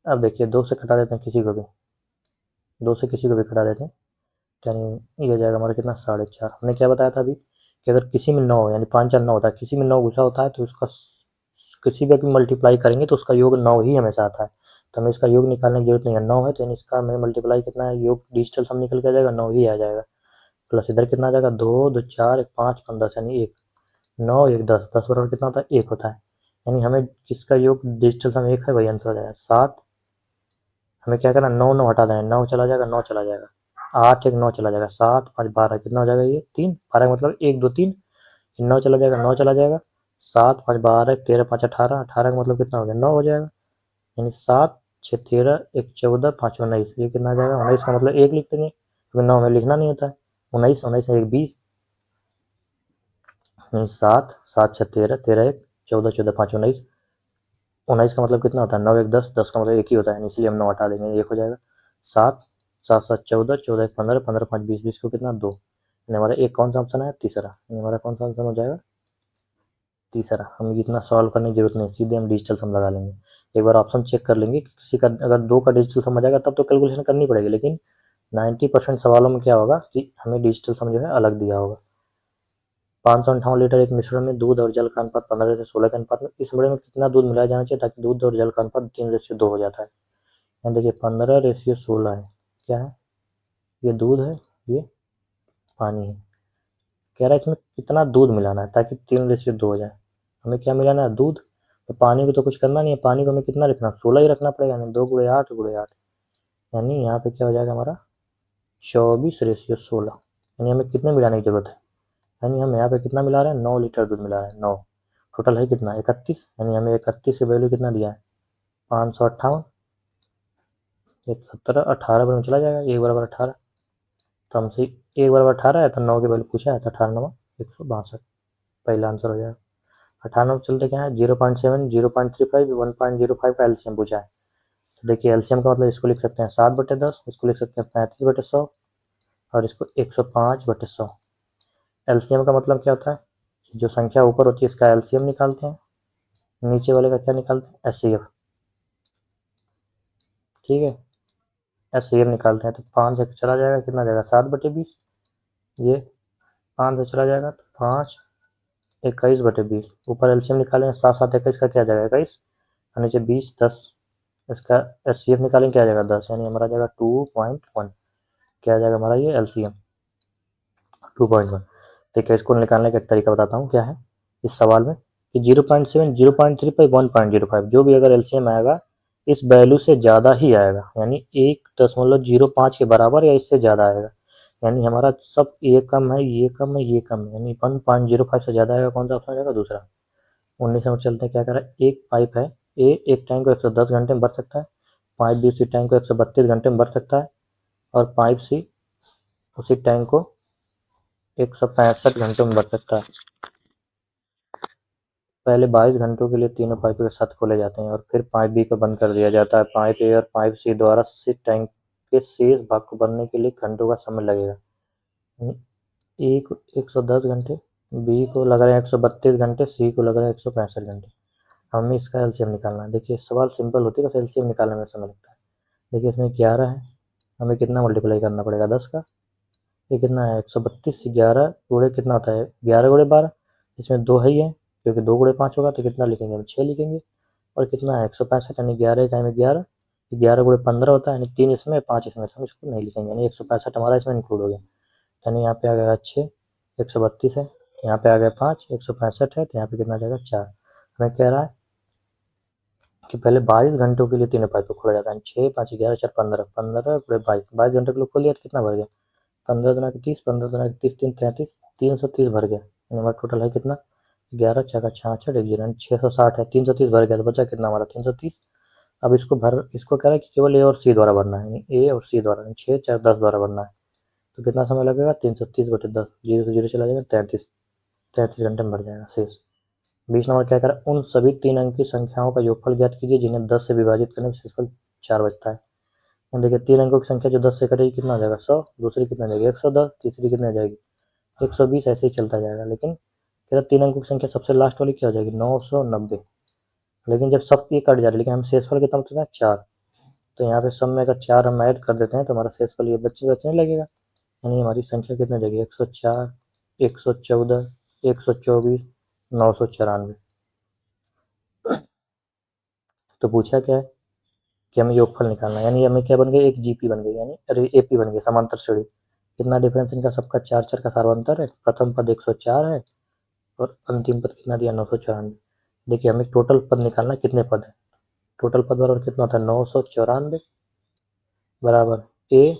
अब देखिए 2 से कटा देते हैं किसी को भी, 2 से किसी को भी कटा देते हैं, यानी ये हो जाएगा हमारा कितना? 4.5। हमने क्या बताया था अभी कि अगर किसी में 9 यानी 5 4 9 होता है, किसी में 9 घुसा होता है तो उसका किसी भी मल्टीप्लाई करेंगे तो उसका योग 9 ही हमेशा आता है। तो हमें इसका योग निकालने की जरूरत नहीं है। 9 है तो यानी इसका हमें मल्टीप्लाई कितना है? योग डिजिटल सम निकल के आ जाएगा, 9 ही आ जाएगा। प्लस इधर कितना आ जाएगा? 2 2 4 1 5 15 यानी 1 9 1 10, 10 बराबर कितना होता है? 1 होता है। यानी हमें किसका योग डिजिटल सम 1 है, वही आंसर हो जाएगा 7। हमें क्या करना? 9 9 हटा देना, 9 चला जाएगा, 9 चला जाएगा, 8 1 9 चला जाएगा, 7 5 12 कितना हो जाएगा, ये 3, 12 का मतलब 1 2 3, 9 चला जाएगा, 9 चला जाएगा, 7 5 12 13 5 18, 18 का मतलब कितना हो गया, 9 हो जाएगा। यानी 7 6 13 1 14 5 19, ये कितना आ जाएगा, 19 का मतलब 1 लिख देंगे क्योंकि 9 में लिखना नहीं होता है। 19 19 1 20, 7 7 6 13 13 1 14 14 5 19, 19 का मतलब कितना होता है, 9 1 10, 10 का मतलब 1 ही होता है, इसलिए हम 9 हटा देंगे, 1 हो जाएगा। 7 7 7 14 14 1 15 15 5 20 20 को कितना 2, यानी हमारा एक कौन सा ऑप्शन है, तीसरा, यानी हमारा कौन सा ऑप्शन हो जाएगा, तीसरा। हमें इतना सॉल्व करने की जरूरत नहीं, सीधे हम डिजिटल सम लगा लेंगे। एक बार ऑप्शन चेक कर लेंगे कि किसी का अगर 2 का डिजिटल सम आ जाएगा तब तो कैलकुलेशन करनी पड़ेगी, लेकिन 90% सवालों में क्या होगा कि हमें डिजिटल सम जो है अलग दिया होगा। 558 लीटर एक मिश्रण में दूध और जल का अनुपात 15 से 16 के अनुपात में, इस मिश्रण में कितना दूध मिलाया जाना चाहिए ताकि दूध और जल का अनुपात 3:2 हो जाता है। यहाँ देखिए 15:16 है, क्या है, ये दूध है, ये पानी है। कह रहा है इसमें कितना दूध मिलाना है ताकि 3:2 हो जाए। हमें क्या मिलाना है, दूध। तो पानी को तो कुछ करना नहीं है, पानी को हमें कितना रखना, 16 ही रखना पड़ेगा, यानी 2 × 8 × 8, यानी यहाँ पे क्या हो जाएगा हमारा 24:16, यानी हमें कितने मिलाने की जरूरत है, यानी हम यहाँ पे कितना मिला रहे हैं, 9 लीटर दूध मिला रहे हैं, 9, टोटल है कितना 31, यानी हमें 31 की वैल्यू कितना दिया है 558, 17 18 पर चला जाएगा, 1 = 18, तो हमसे 1 = 18 है तो 9 की वैल्यू पूछा है तो 18 9 162, पहला आंसर हो जाएगा। 98 चलते क्या है, 0.7 0.35 1.05 का एलसीएम पूछा है। तो देखिए एलसीएम का मतलब इसको लिख सकते हैं 7/10, इसको लिख सकते हैं 35/100 और इसको 105/100। एलसीएम का मतलब क्या होता है, जो संख्या ऊपर होती है इसका एलसीएम निकालते हैं, नीचे वाले का क्या निकालते हैं, एचसीएफ, ठीक है, एचसीएफ निकालते हैं। तो 5 से चला जाएगा, कितना जाएगा 7/20, ये 5 से चला जाएगा तो 5 21/20, ऊपर एलसीएम निकालेंगे 7 7 21 का क्या जाएगा 21, और नीचे 20 10, इसका एचसीएफ निकालेंगे क्या जाएगा 10, यानी हमारा जाएगा 2.1, क्या जाएगा हमारा ये एलसीएम 2.1। देखिए इसको निकालने का एक तरीका बताता हूँ क्या है इस सवाल में, कि 0.7 0.35 1.05 जो भी अगर एलसीएम आएगा इस वैल्यू से ज़्यादा ही आएगा, यानी 1.05 के बराबर या इससे ज़्यादा आएगा, यानी हमारा सब ये कम है ये कम है ये कम है, यानी 1.05 से ज़्यादा आएगा, कौन सा ऑप्शन आएगा, दूसरा। 19 नंबर चलते हैं, क्या कह रहा है, एक पाइप है ए एक टैंक को 110 घंटे में भर सकता है, पाइप बी उसी टैंक को 132 घंटे में भर सकता है, और पाइप सी उसी टैंक को 165 घंटों में भर सकता है। पहले 22 घंटों के लिए तीनों पाइपों के साथ खोले जाते हैं और फिर पाइप बी को बंद कर दिया जाता है। पाइप ए और पाइप सी द्वारा सी टैंक के शेष भाग को भरने के लिए घंटों का समय लगेगा। ए को 110 घंटे, बी को लग रहे हैं 132 घंटे, सी को लग रहा है 165 घंटे। हमें इसका एलसीएम निकालना है। देखिए सवाल सिंपल होती है, बस एलसीएम निकालने में समय लगता है। देखिए इसमें 11 है, हमें कितना मल्टीप्लाई करना पड़ेगा 10 का, ये कितना है 132, 11 गुणे कितना होता है 11 × 12, इसमें 2 है ही है क्योंकि 2 × 5 होगा तो कितना लिखेंगे हम 6 लिखेंगे, और कितना है 165, यानी 11 का में 11, 11 × 15 होता है, यानी 3 इसमें 5 इसमें, तो हम इसको नहीं लिखेंगे, यानी 165 हमारा इसमें इंक्लूड हो गया, यानी यहाँ पे आ गया 6, 132 है, यहाँ पे आ गया 5, 165 है, तो यहाँ पे कितना जाएगा 4। हमें कह रहा है कि पहले 22 घंटों के लिए तीनों पाइप को खोला जाता है, 6 5 11 4 15, 15 × 22 घंटे के लिए खोल दिया तो कितना भर गया 15 दूना 30, 15 दूना 30 3 33, 330 भर गया, यानी हमारा टोटल है कितना 11 6 66 एक जीरो 660 है, 330 भर गया तो बचा कितना हमारा 330। अब इसको कह रहा है कि केवल ए और सी द्वारा भरना है, यानी ए और सी द्वारा 6 4 10 द्वारा भरना है, तो कितना समय लगेगा 330/10, जीरो से जीरो चला जाएगा 33, 33 घंटे में भर जाएगा शेष। 20 नंबर क्या करा, उन सभी 3 अंक की संख्याओं का योगफल ज्ञात कीजिए जिन्हें 10 से विभाजित करने पर शेषफल 4 बचता है। देखिए 3 अंकों की संख्या जो 10 से कटेगी कितना हो जाएगा 100, दूसरी कितना जाएगी 110, तीसरी कितना जाएगी 120, ऐसे ही चलता जाएगा। लेकिन कह रहा 3 अंकों की संख्या सबसे लास्ट वाली क्या हो जाएगी 990, लेकिन जब सब ये कट जा रहा है लेकिन हम शेषफल कितना बचता है 4, तो यहाँ पे सब में अगर 4 हम ऐड कर देते हैं तो हमारा शेषफल ये बचने लगेगा, यानी हमारी संख्या कितना जाएगी 104 114 124 994। तो पूछा क्या है कि हमें योगफल निकालना है, यानी हमें क्या बन गया एक जीपी बन गई, यानी अरे एपी बन गई समांतर श्रेणी। कितना डिफरेंस इनका सबका 4 4 का सार्वंतर है, प्रथम पद 104 है और अंतिम पद कितना दिया 994। देखिए हमें टोटल पद निकालना है, कितने पद है, टोटल पद बराबर कितना होता है 994 बराबर ए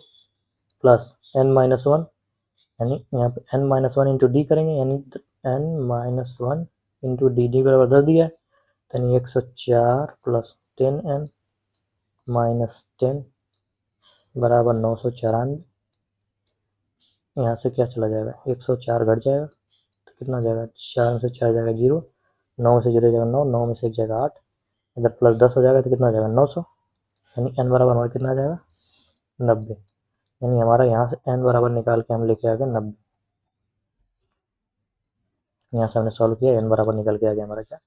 प्लस n-1, यानी यहाँ पे n-1 इंटू डी करेंगे, यानी n-1 इंटू डी, डी बराबर 10 दिया है, यानी 104 प्लस 10n माइनस 10 बराबर 994। यहाँ से क्या चला जाएगा, 104 घट जाएगा तो कितना जाएगा, 4 में से 4 जाएगा 0, 9 में से 0 जाएगा 9, 9 में से 1 जाएगा 8, इधर प्लस 10 हो जाएगा तो कितना जाएगा 900, यानी n बराबर हमारा कितना जाएगा 90। यानी हमारा यहाँ से n बराबर निकाल के हम लेके आ गए 90। यहाँ से हमने सॉल्व किया, n बराबर निकल के आ गया हमारा क्या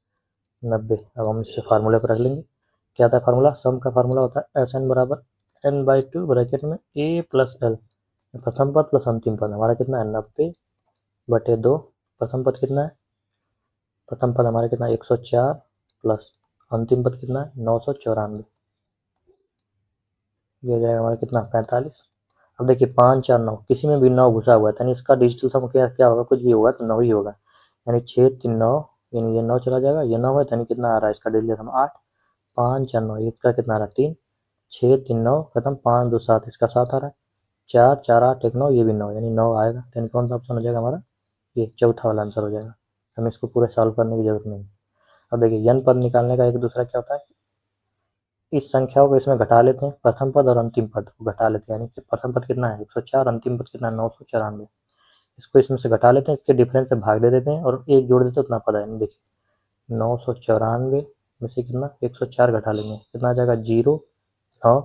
90। अब हम इससे फार्मूले पर रख लेंगे। क्या था फार्मूला, सम का फार्मूला होता है एस एन बराबर n/2 ब्रैकेट में a प्लस एल, प्रथम पद प्लस अंतिम पद। हमारा कितना है 90/2। प्रथम पद कितना है, प्रथम पद हमारा कितना 104 प्लस अंतिम पद कितना है 994। ये हो जाएगा हमारा कितना 45। अब देखिए 5 4 9, किसी में भी 9 घुसा हुआ है, यानी इसका डिजिटल सम क्या क्या होगा, कुछ भी होगा तो 9 ही होगा। यानी 6 3 9, यानी ये 9 चला जाएगा, ये 9 है, यानी कितना आ रहा है इसका डिजिटल सम 8। 5 4 9, इसका कितना आ रहा है 3, 6 3 9 खत्म, 5 2 7, इसका 7 आ रहा है, 4 4 8 1 9, ये भी 9, यानी 9 आएगा। यानी कौन सा ऑप्शन हो जाएगा हमारा, ये चौथा वाला आंसर हो जाएगा। हमें इसको पूरे सॉल्व करने की जरूरत नहीं। अब देखिए n पद निकालने का एक दूसरा क्या होता है, इस संख्याओं को इसमें घटा लेते हैं, प्रथम पद और अंतिम पद को घटा लेते हैं, यानी कि प्रथम पद कितना है 104, अंतिम पद कितना है 994। इसको इसमें से घटा लेते हैं, इसके डिफरेंस से भाग दे देते हैं और एक जोड़ देते हैं, उतना पद है। देखिए 994 में से कितना 104 घटा लेंगे, कितना आ जाएगा 0 9,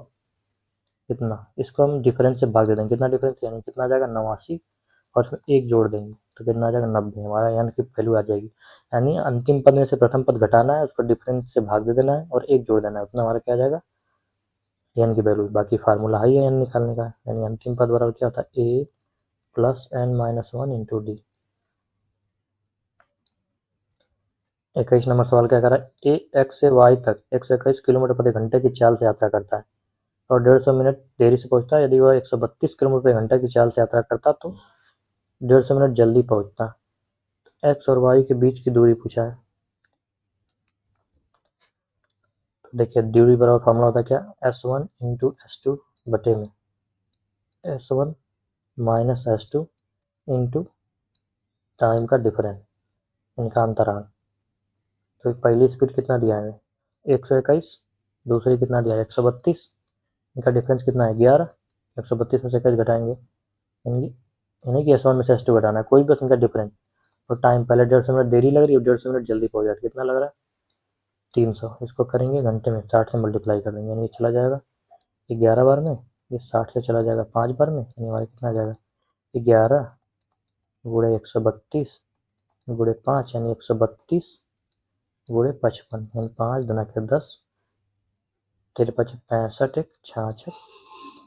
कितना, इसको हम डिफरेंस से भाग दे देंगे, कितना डिफरेंस, यानी कितना आ जाएगा 89, और उसमें एक जोड़ देंगे तो कितना आ जाएगा 90। हमारा यानी कि वैल्यू आ जाएगी। यानी अंतिम पद में से प्रथम पद घटाना है, उसको डिफरेंस से भाग दे देना है और एक जोड़ देना है, उतना हमारा क्या आ जाएगा एन की वैल्यू। बाकी फार्मूला है एन निकालने का, यानी अंतिम पद बराबर क्या होता है A plus n-1 into D. 21 number सवाल क्या कर रहा है, ए एक्स से वाई तक 121 किलोमीटर प्रति घंटे की चाल से यात्रा करता है और 150 मिनट देरी से पहुंचता है। यदि वह 132 किलोमीटर प्रति घंटे की चाल से यात्रा करता तो 150 मिनट जल्दी पहुंचता। एक्स और वाई के बीच की दूरी पूछा है। तो देखिए दूरी बराबर फॉर्मूला होता है क्या, s1 इंटू s2 बटे में s1 minus s2 into time का डिफरेंस, इनका अंतराल। तो पहली स्पीड कितना दिया है 121, दूसरी कितना दिया है 132, इनका डिफरेंस कितना है 11। 132 में से 21 घटाएंगे, यानी कि s1 में से s2 घटाना है, कोई बस इनका डिफरेंस। और टाइम पहले 150 मिनट देरी लग रही है, 150 मिनट जल्दी पहुंच जाती है, कितना लग रहा है 300। इसको करेंगे घंटे में, 60 से मल्टीप्लाई कर देंगे, यानी चला जाएगा 11 बार में, ये 60 से चला जाएगा 5 बार में, यानी हमारा कितना आ जाएगा 11 गुणे 132 गुणे 5, यानी 132 गुणे 55, यानी 5 दुना के 10, 3 5 65, 1 66,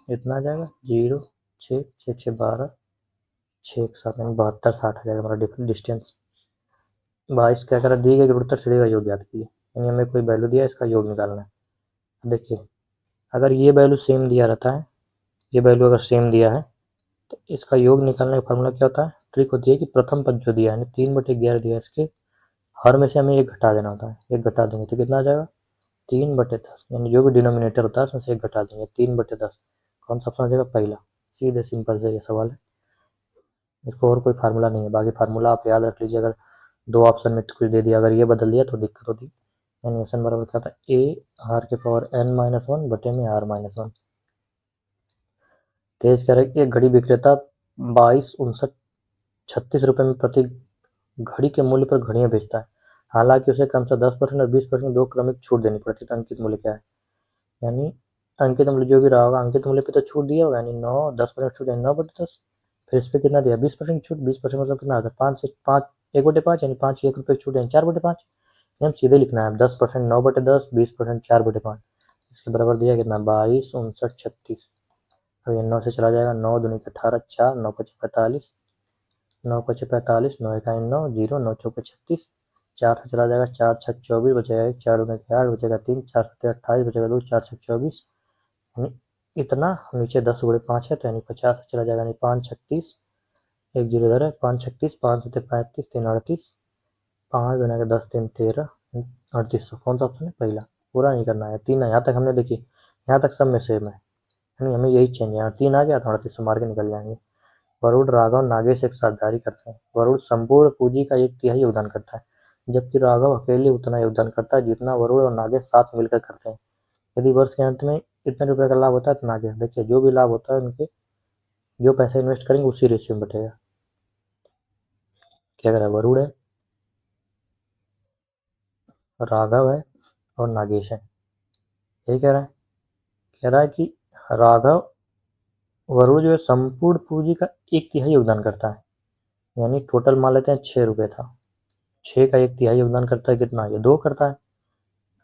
इतना आ जाएगा 0 6 6 6 12 6 7, यानी 72 60 आ जाएगा हमारा डिस्टेंस। 22 क्या करा, दी गई गुरुत्वाकर्षण श्रेणी का योग ज्ञात कीजिए, यानी हमें कोई वैल्यू दिया है, इसका योग निकालना है। देखिए अगर ये वैल्यू सेम दिया रहता है, ये वैल्यू अगर सेम दिया है तो इसका योग निकालने का फॉर्मूला क्या होता है, ट्रिक होती है कि प्रथम पद जो दिया है 3/11 दिया है, इसके हर में से हमें एक घटा देना होता है, एक घटा देंगे तो कितना आ जाएगा 3/10, यानी जो भी डिनोमिनेटर होता है उसमें से एक घटा देंगे, 3/10। कौन सा ऑप्शन आ जाएगा पहला, सीधे सिंपल से ये सवाल है, इसको और कोई फार्मूला नहीं है। बाकी फार्मूला आप याद रख लीजिए, अगर दो ऑप्शन में कुछ दे दिया, अगर ये बदल दिया तो दिक्कत होती। यानी एस एन बराबर क्या था ए आर के पावर n-1 बटे में r-1। तेज कह रहे कि एक घड़ी विक्रेता 22 59 36 रुपये में प्रति घड़ी के मूल्य पर घड़ियां बेचता है, हालांकि उसे कम से 10% और 20% दो क्रमिक छूट देनी पड़ती है, तो अंकित मूल्य क्या है। यानी अंकित मूल्य जो भी रहा होगा, अंकित मूल्य पे तो छूट दिया होगा, यानी 9 10% छूट, यानी 9/10। फिर इस पर कितना दिया 20% छूट, 20% मतलब कितना आता है 5 से 5 1/5, यानी 5 1 रुपये छूट, यानी 4/5। हम सीधे लिखना है 10% 9/10, 20% 4/5, इसके बराबर दिया कितना 22 59 36। अब ये 9 से चला जाएगा, 9 दूनी 18 4 9 5 45, 9 5 45, 9 1 9 0 9 4 36, 4 से चला जाएगा 4 6 24, बचेगा 1 4 दूनी 8 बचेगा 3 4 7 28, बचेगा 2 4 6 24, यानी इतना। नीचे 10 गुणे 5 है तो यानी 50 से चला जाएगा, यानी 5 36, एक जीरो इधर है, 5 36 5 7 35 3 38, 5 दूनी का 10 3 13 3800। कौन सा ऑप्शन है पहला, पूरा नहीं करना है, तीन है यहाँ तक हमने देखी, यहाँ तक सब में सेम है। यानी हमें यही चेंज है, 3 आ गया तो 38 मार के निकल जाएंगे। वरुण, राघव, नागेश एक साझेदारी करते हैं। वरुण संपूर्ण पूंजी का 1/3 योगदान करता है, जबकि राघव अकेले उतना योगदान करता है जितना वरुण और नागेश साथ मिलकर करते हैं। यदि वर्ष के अंत में इतने रुपए का लाभ होता है तो नागेश, देखिए जो भी लाभ होता है उनके जो पैसे इन्वेस्ट करेंगे उसी रेशियो में बटेगा। क्या कह रहा है, वरुण है, राघव है और नागेश है, यही कह रहा है कि राघव वरुण जो है संपूर्ण पूंजी का 1/3 योगदान करता है, यानी टोटल मान लेते हैं 6 रुपये था, 6 का 1/3 योगदान करता है कितना, ये 2 करता है,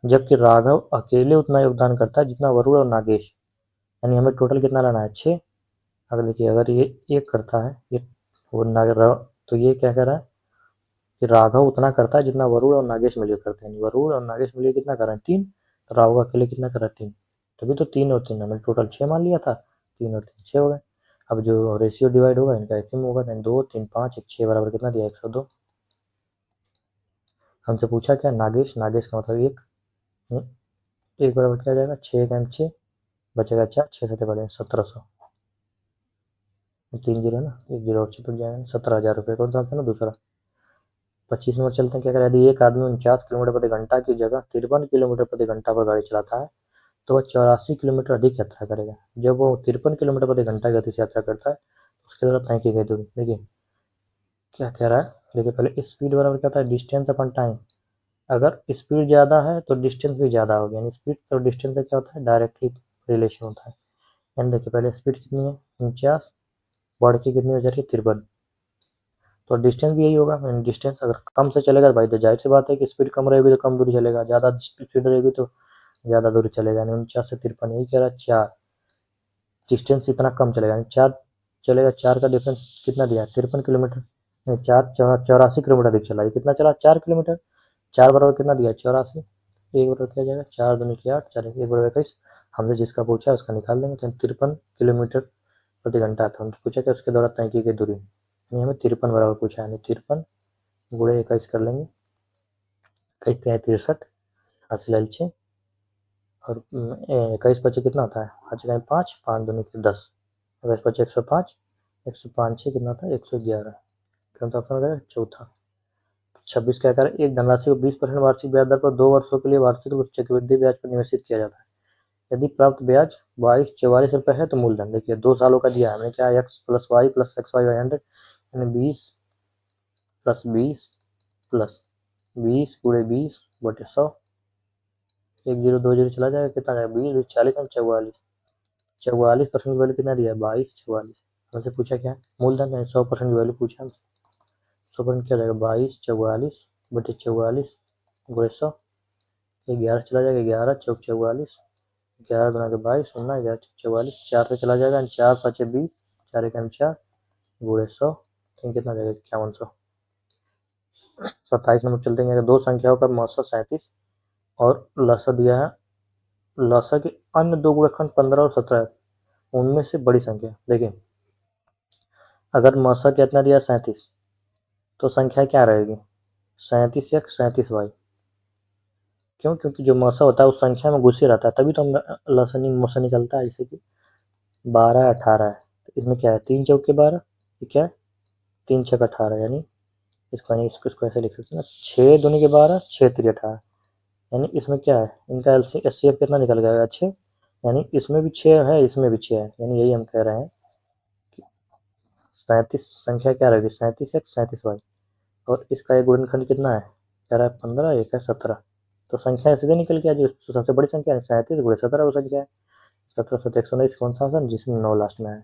जबकि राघव अकेले उतना योगदान करता है जितना वरुण और नागेश, यानी हमें टोटल कितना लाना है, 6। अगर देखिए अगर ये 1 करता है ये वो तो ये क्या कह रहा है कि राघव उतना करता है जितना वरुण और नागेश मिलकर करते हैं, वरुण और नागेश मिलकर कितना कर रहे हैं, 3, तो राघव अकेले कितना कर रहा है, 3, तभी तो 3 और 3 हमने टोटल 6 मान लिया था, 3 और 3 6 हो गए। अब जो रेशियो डिवाइड होगा इनका ऐसे में होगा, 2 3 5 1 6 बराबर कितना दिया, 102। हमसे पूछा क्या, नागेश, नागेश का मतलब 1, 1 बराबर क्या जाएगा, 6 का 6 बचेगा 4, 6 से बड़े 1700, 3 जीरो ना, 1 जीरो और चिपक जाएगा, 17,000 रुपये। कौन सा था ना दूसरा। 25 नंबर चलते हैं, क्या करें, यदि एक आदमी 49 किलोमीटर प्रति घंटा की जगह 53 किलोमीटर प्रति घंटा पर गाड़ी चलाता है तो वह 84 किलोमीटर अधिक यात्रा करेगा। जब वो 53 किलोमीटर प्रति घंटा गति से यात्रा करता है तो उसके द्वारा तय की गई दूरी, देखिए क्या कह रहा है, देखिए पहले स्पीड बराबर क्या था, डिस्टेंस अपन टाइम। अगर स्पीड ज़्यादा है तो डिस्टेंस भी ज़्यादा होगी, यानी स्पीड और डिस्टेंस से क्या होता है, डायरेक्टली रिलेशन होता है। यानी देखिए पहले स्पीड कितनी है 49, बढ़ के कितनी हो जा रही है 53, तो डिस्टेंस भी यही होगा। डिस्टेंस अगर कम से चलेगा भाई तो जाहिर सी बात है कि स्पीड कम रहेगी तो कम दूरी चलेगा, ज़्यादा स्पीड रहेगी तो ज़्यादा दूरी चलेगा। यानी 49 से 53, यही कह रहा है 4, डिस्टेंस इतना कम चलेगा, यानी 4 चलेगा, 4 का डिफरेंस कितना दिया है 53 किलोमीटर, नहीं 84 किलोमीटर अधिक चला, ये कितना चला 4 किलोमीटर, 4 बराबर कितना दिया 84, 1 बराबर क्या जाएगा 4 दूनी की 8, 4 1 बराबर 21। हमसे जिसका पूछा उसका निकाल देंगे, तो 53 किलोमीटर प्रति घंटा था, हमसे पूछा कि उसके द्वारा तय की गई दूरी, यानी हमें 53 बराबर पूछा है, 53 गुणे 21 कर लेंगे, 21 क्या है 63, हासिल है 6, और 21 बच्चे कितना होता है, 5 का 5, 5 दूनी के 10, 21 बच्चे 105, 105 6 कितना होता है 111, कौन सा ऑप्शन हो जाएगा चौथा। 26 क्या करें, एक धनराशि को 20% वार्षिक ब्याज दर पर 2 वर्षों के लिए वार्षिक रूप से चक्रवृद्धि ब्याज पर निवेशित किया जाता है। यदि प्राप्त ब्याज 2244 रुपये है तो मूलधन, देखिए 2 सालों का दिया है हमने, क्या X plus Y plus X Y 100, यानी 20 प्लस 20 प्लस 20 गुणे 20 बटे 100, 1 जीरो 2 जीरो चला जाएगा, कितना जाएगा 20 40 और 44, 44% की वैल्यू कितना दिया है 2244। हमसे पूछा क्या है मूलधन, यानी 100% की वैल्यू पूछा हमसे, 100% क्या जाएगा 2244 बटे 44 गुणे 100, 11 चला जाएगा, 11 चौक 44, 11 बना के 22 सुनना, 11 चौक 44, 4 से चला जाएगा, 4 5 20, 4 एक 4 गुणे 100, तो कितना जाएगा 5100। 27 नंबर चलते हैं, दो संख्याओं का मौसा 37 और लसा दिया है, लसा के अन्य दो गुणनखंड 15 और 17 है, उनमें से बड़ी संख्या, देखिए अगर मौसा कितना दिया 37 तो संख्या क्या रहेगी 37 x 37 y, क्यों, क्योंकि जो मौसा होता है उस संख्या में घुसे रहता है, तभी तो हम लसनी मौसा निकलता है, जैसे कि 12 18 है, तो इसमें क्या है 3 चौके 12, ये क्या है 3 छक 18, यानी इसको ऐसे लिख सकते हैं ना, 6 दूनी के 12 6 3 18, यानी इसमें क्या है इनका एचसीएफ कितना निकल गया 6, यानी इसमें भी 6 है इसमें भी 6 है, यानी यही हम कह रहे हैं कि 37 संख्या क्या रहेगी 37 x 37 y, और इसका एक गुणनखंड कितना है, कह रहा है 15, एक है 17, तो संख्या सीधे निकल के आ, जो सबसे बड़ी संख्या है 37 गुणे 17 वो संख्या है 17 7 119, कौन सा ऑप्शन जिसमें 9 लास्ट में है।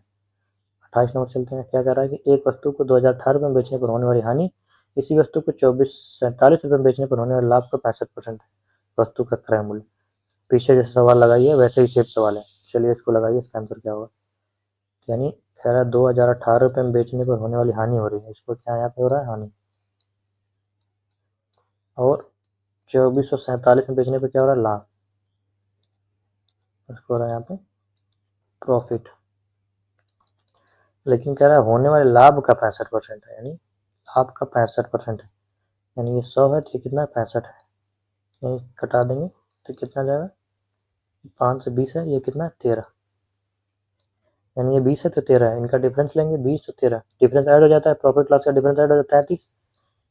28 नंबर चलते हैं, क्या कह रहा है कि एक वस्तु को 2018 रुपये में बेचने पर होने वाली हानि इसी वस्तु को 2447 रुपये में बेचने पर होने वाले लाभ का 65% है, वस्तु का क्रय मूल्य। पीछे जैसे सवाल लगाइए वैसे ही सेम सवाल है, चलिए इसको लगाइए, इसका आंसर क्या होगा, यानी कह रहा है 2018 रुपये में बेचने पर होने वाली हानि हो रही है, इसको क्या यहाँ पे हो रहा है हानि, और 2447 में बेचने पर क्या हो रहा है लाभ, इसको हो रहा है यहाँ पे प्रॉफिट, लेकिन कह रहा है होने वाले लाभ का 65% है, यानी लाभ का 65% है, यानी ये 100 है तो ये कितना 65 है, यानी कटा देंगे तो कितना जाएगा 5 से 20 है, ये कितना 13, यानी ये 20 है तो 13 है, इनका डिफरेंस लेंगे 20 तो 13, डिफरेंस ऐड हो जाता है, प्रॉफिट लॉस का डिफरेंस ऐड हो जाता है 33,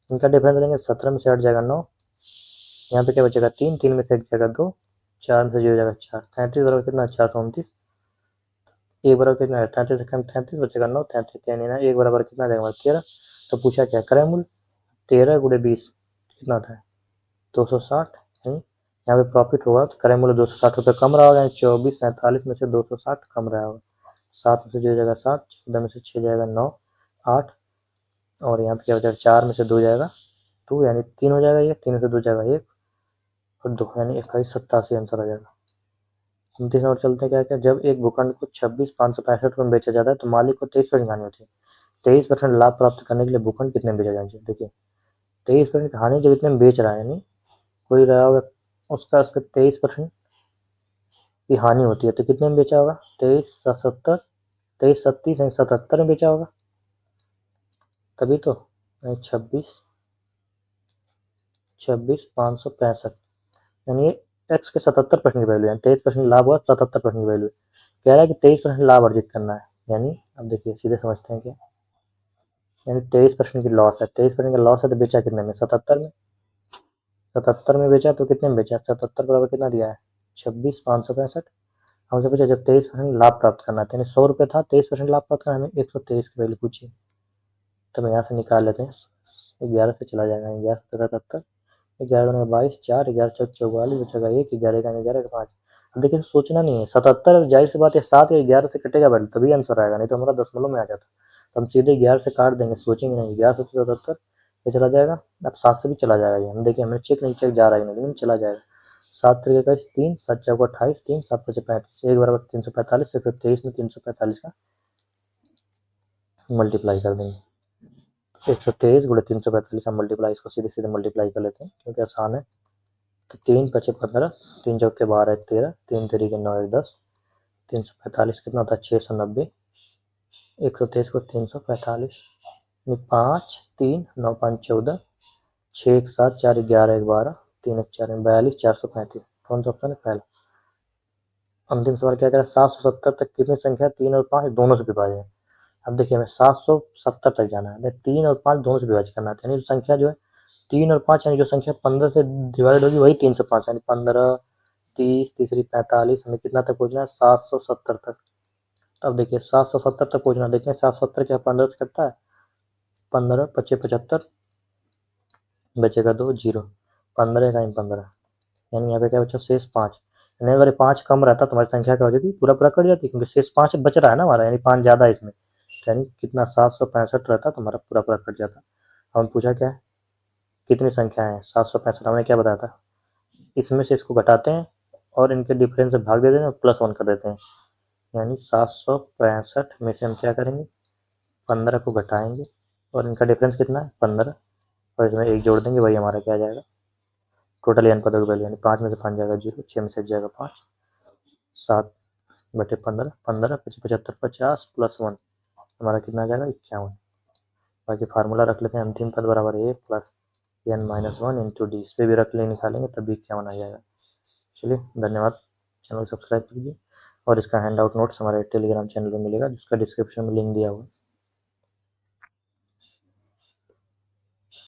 इनका डिफरेंस लेंगे 17 में से हट जाएगा 9, यहाँ पे क्या बचेगा 3, 3 में से हट जाएगा 2, 4 में से 0 हो जाएगा 4, 33 बराबर कितना 429, एक बराबर कितना है 33 से कम 33 बचेगा 9, 33 यानी ना एक बराबर कितना जाएगा 13। तो पूछा क्या क्रय मूल्य 13 गुणे 20 कितना था 260, यानी यहाँ पे प्रॉफिट होगा तो क्रय मूल्य 260 रुपये कम रहा होगा, यानी 24 45 में से 260 कम रहा होगा, 7 में से 0 जाएगा 7, 14 में से 6 जाएगा 9, 8 और यहाँ पे क्या हो जाएगा 4 में से 2 जाएगा 2, यानी 3 हो जाएगा, ये 3 में से 2 जाएगा 1 और 2 यानी 2187 आंसर आ जाएगा। हम तीसरा और चलते हैं क्या क्या, जब एक भूखंड को 26,565 रुपये में बेचा जाता है तो मालिक को 23% हानि होती है, 23% लाभ प्राप्त करने के लिए भूखंड कितने में बेचा जाना चाहिए। देखिए 23% हानि जब इतने में बेच रहा है, यानी कोई रहा होगा उसका 23% की हानि होती है तो कितने में बेचा होगा 2370, 2337 यानी 77 में बेचा होगा, तभी तो 26,565 यानी एक्स के 77% की वैल्यू है, 23% लाभ हुआ 77% की वैल्यू कह रहा है कि 23% लाभ अर्जित करना है, यानी अब देखिए सीधे समझते हैं क्या, यानी 23% की लॉस है, 23% का लॉस है तो बेचा कितने में 77 में, 77 में बेचा तो कितने में बेचा 77 बराबर कितना दिया है 26,565, हमसे पूछा जब 23% लाभ प्राप्त करना था, यानी 100 रुपये था 23% लाभ प्राप्त करना, हमें 123 की वैल्यू पूछी, तो हम यहाँ से निकाल लेते हैं 11 से चला जाएगा 11 से 77, 11 में 22, 4 11 चौक 44 बचेगा 1, 11 का 11 का 5। अब देखिए सोचना नहीं है 77, जाहिर सी बात है 7 या 11 से कटेगा वैल्यू तभी आंसर आएगा, नहीं तो हमारा दशमलव में आ जाता, तो हम सीधे 11 से काट देंगे, सोचेंगे नहीं 11 से 77 ये चला जाएगा, अब 7 से भी चला जाएगा, ये हम देखिए हमें चेक नहीं चेक जा रहा है नहीं, लेकिन चला जाएगा, 7 तरीके का 3, 7 चौक 28, 3 7 5 35, 1 बराबर 345, 123 में 345 का मल्टीप्लाई कर देंगे, 123 गुणे 345 हम मल्टीप्लाई इसको सीधे सीधे मल्टीप्लाई कर लेते हैं क्योंकि आसान है, तो 3 पचे 15, 3 चौके 12 13, 3 तरीके 9 1 10, 345 कितना होता है 690, 123 को 345, 5 3 9 5 14, 6 1 7 4 11 1 12, 3 1 4 42 435, कौन सा ऑप्शन है पहला। अंतिम सवाल क्या कह रहा है 770 तक कितनी संख्या 3 और 5 दोनों से विभाज्य है। अब देखिए हमें 770 तक जाना है, 3 और 5 दोनों से विभाज्य करना है, यानी संख्या जो है 3 और 5 यानी जो संख्या 15 से डिवाइड होगी वही 3 से 5, यानी 15 30 तीसरी 45, हमें कितना तक पहुंचना है 770 तक। अब देखिए 770 तक पहुंचना, देखिए 770 क्या 15 से कटता है, 15 पच्चीस 75 बचेगा 2 0, 15 का 15, यानी यहाँ पे क्या बचा शेष 5, यानी अगर 5 कम रहता तो हमारी संख्या क्या हो जाती पूरा पूरा कट जाती, क्योंकि शेष 5 बच रहा है ना हमारा, यानी 5 ज़्यादा है इसमें, यानी कितना 765 रहता तो हमारा पूरा पूरा कट जाता। हम पूछा क्या है कितनी संख्या है 765, हमने क्या बताया था इसमें से इसको घटाते हैं और इनके डिफरेंस से भाग देते हैं और +1 कर देते हैं, यानी 765 में से हम क्या करेंगे 15 को घटाएंगे और इनका डिफरेंस कितना है 15 और इसमें 1 जोड़ देंगे, वही हमारा क्या आ जाएगा टोटल एन पदों की वैल्यू, यानी 5 में से 5 जाएगा 0, 6 में से जाएगा 5, 7 बटे 15, 15 पच्चीस 75 50 +1 हमारा कितना आ जाएगा 51। बाकी फार्मूला रख लेते हैं अंतिम पद बराबर a plus n-1 into D, इस पर भी रख ले निकालेंगे तब भी 51 आ जाएगा। चलिए धन्यवाद, चैनल को सब्सक्राइब कीजिए और इसका हैंड आउट नोट्स हमारे टेलीग्राम चैनल में मिलेगा जिसका डिस्क्रिप्शन में लिंक दिया हुआ है।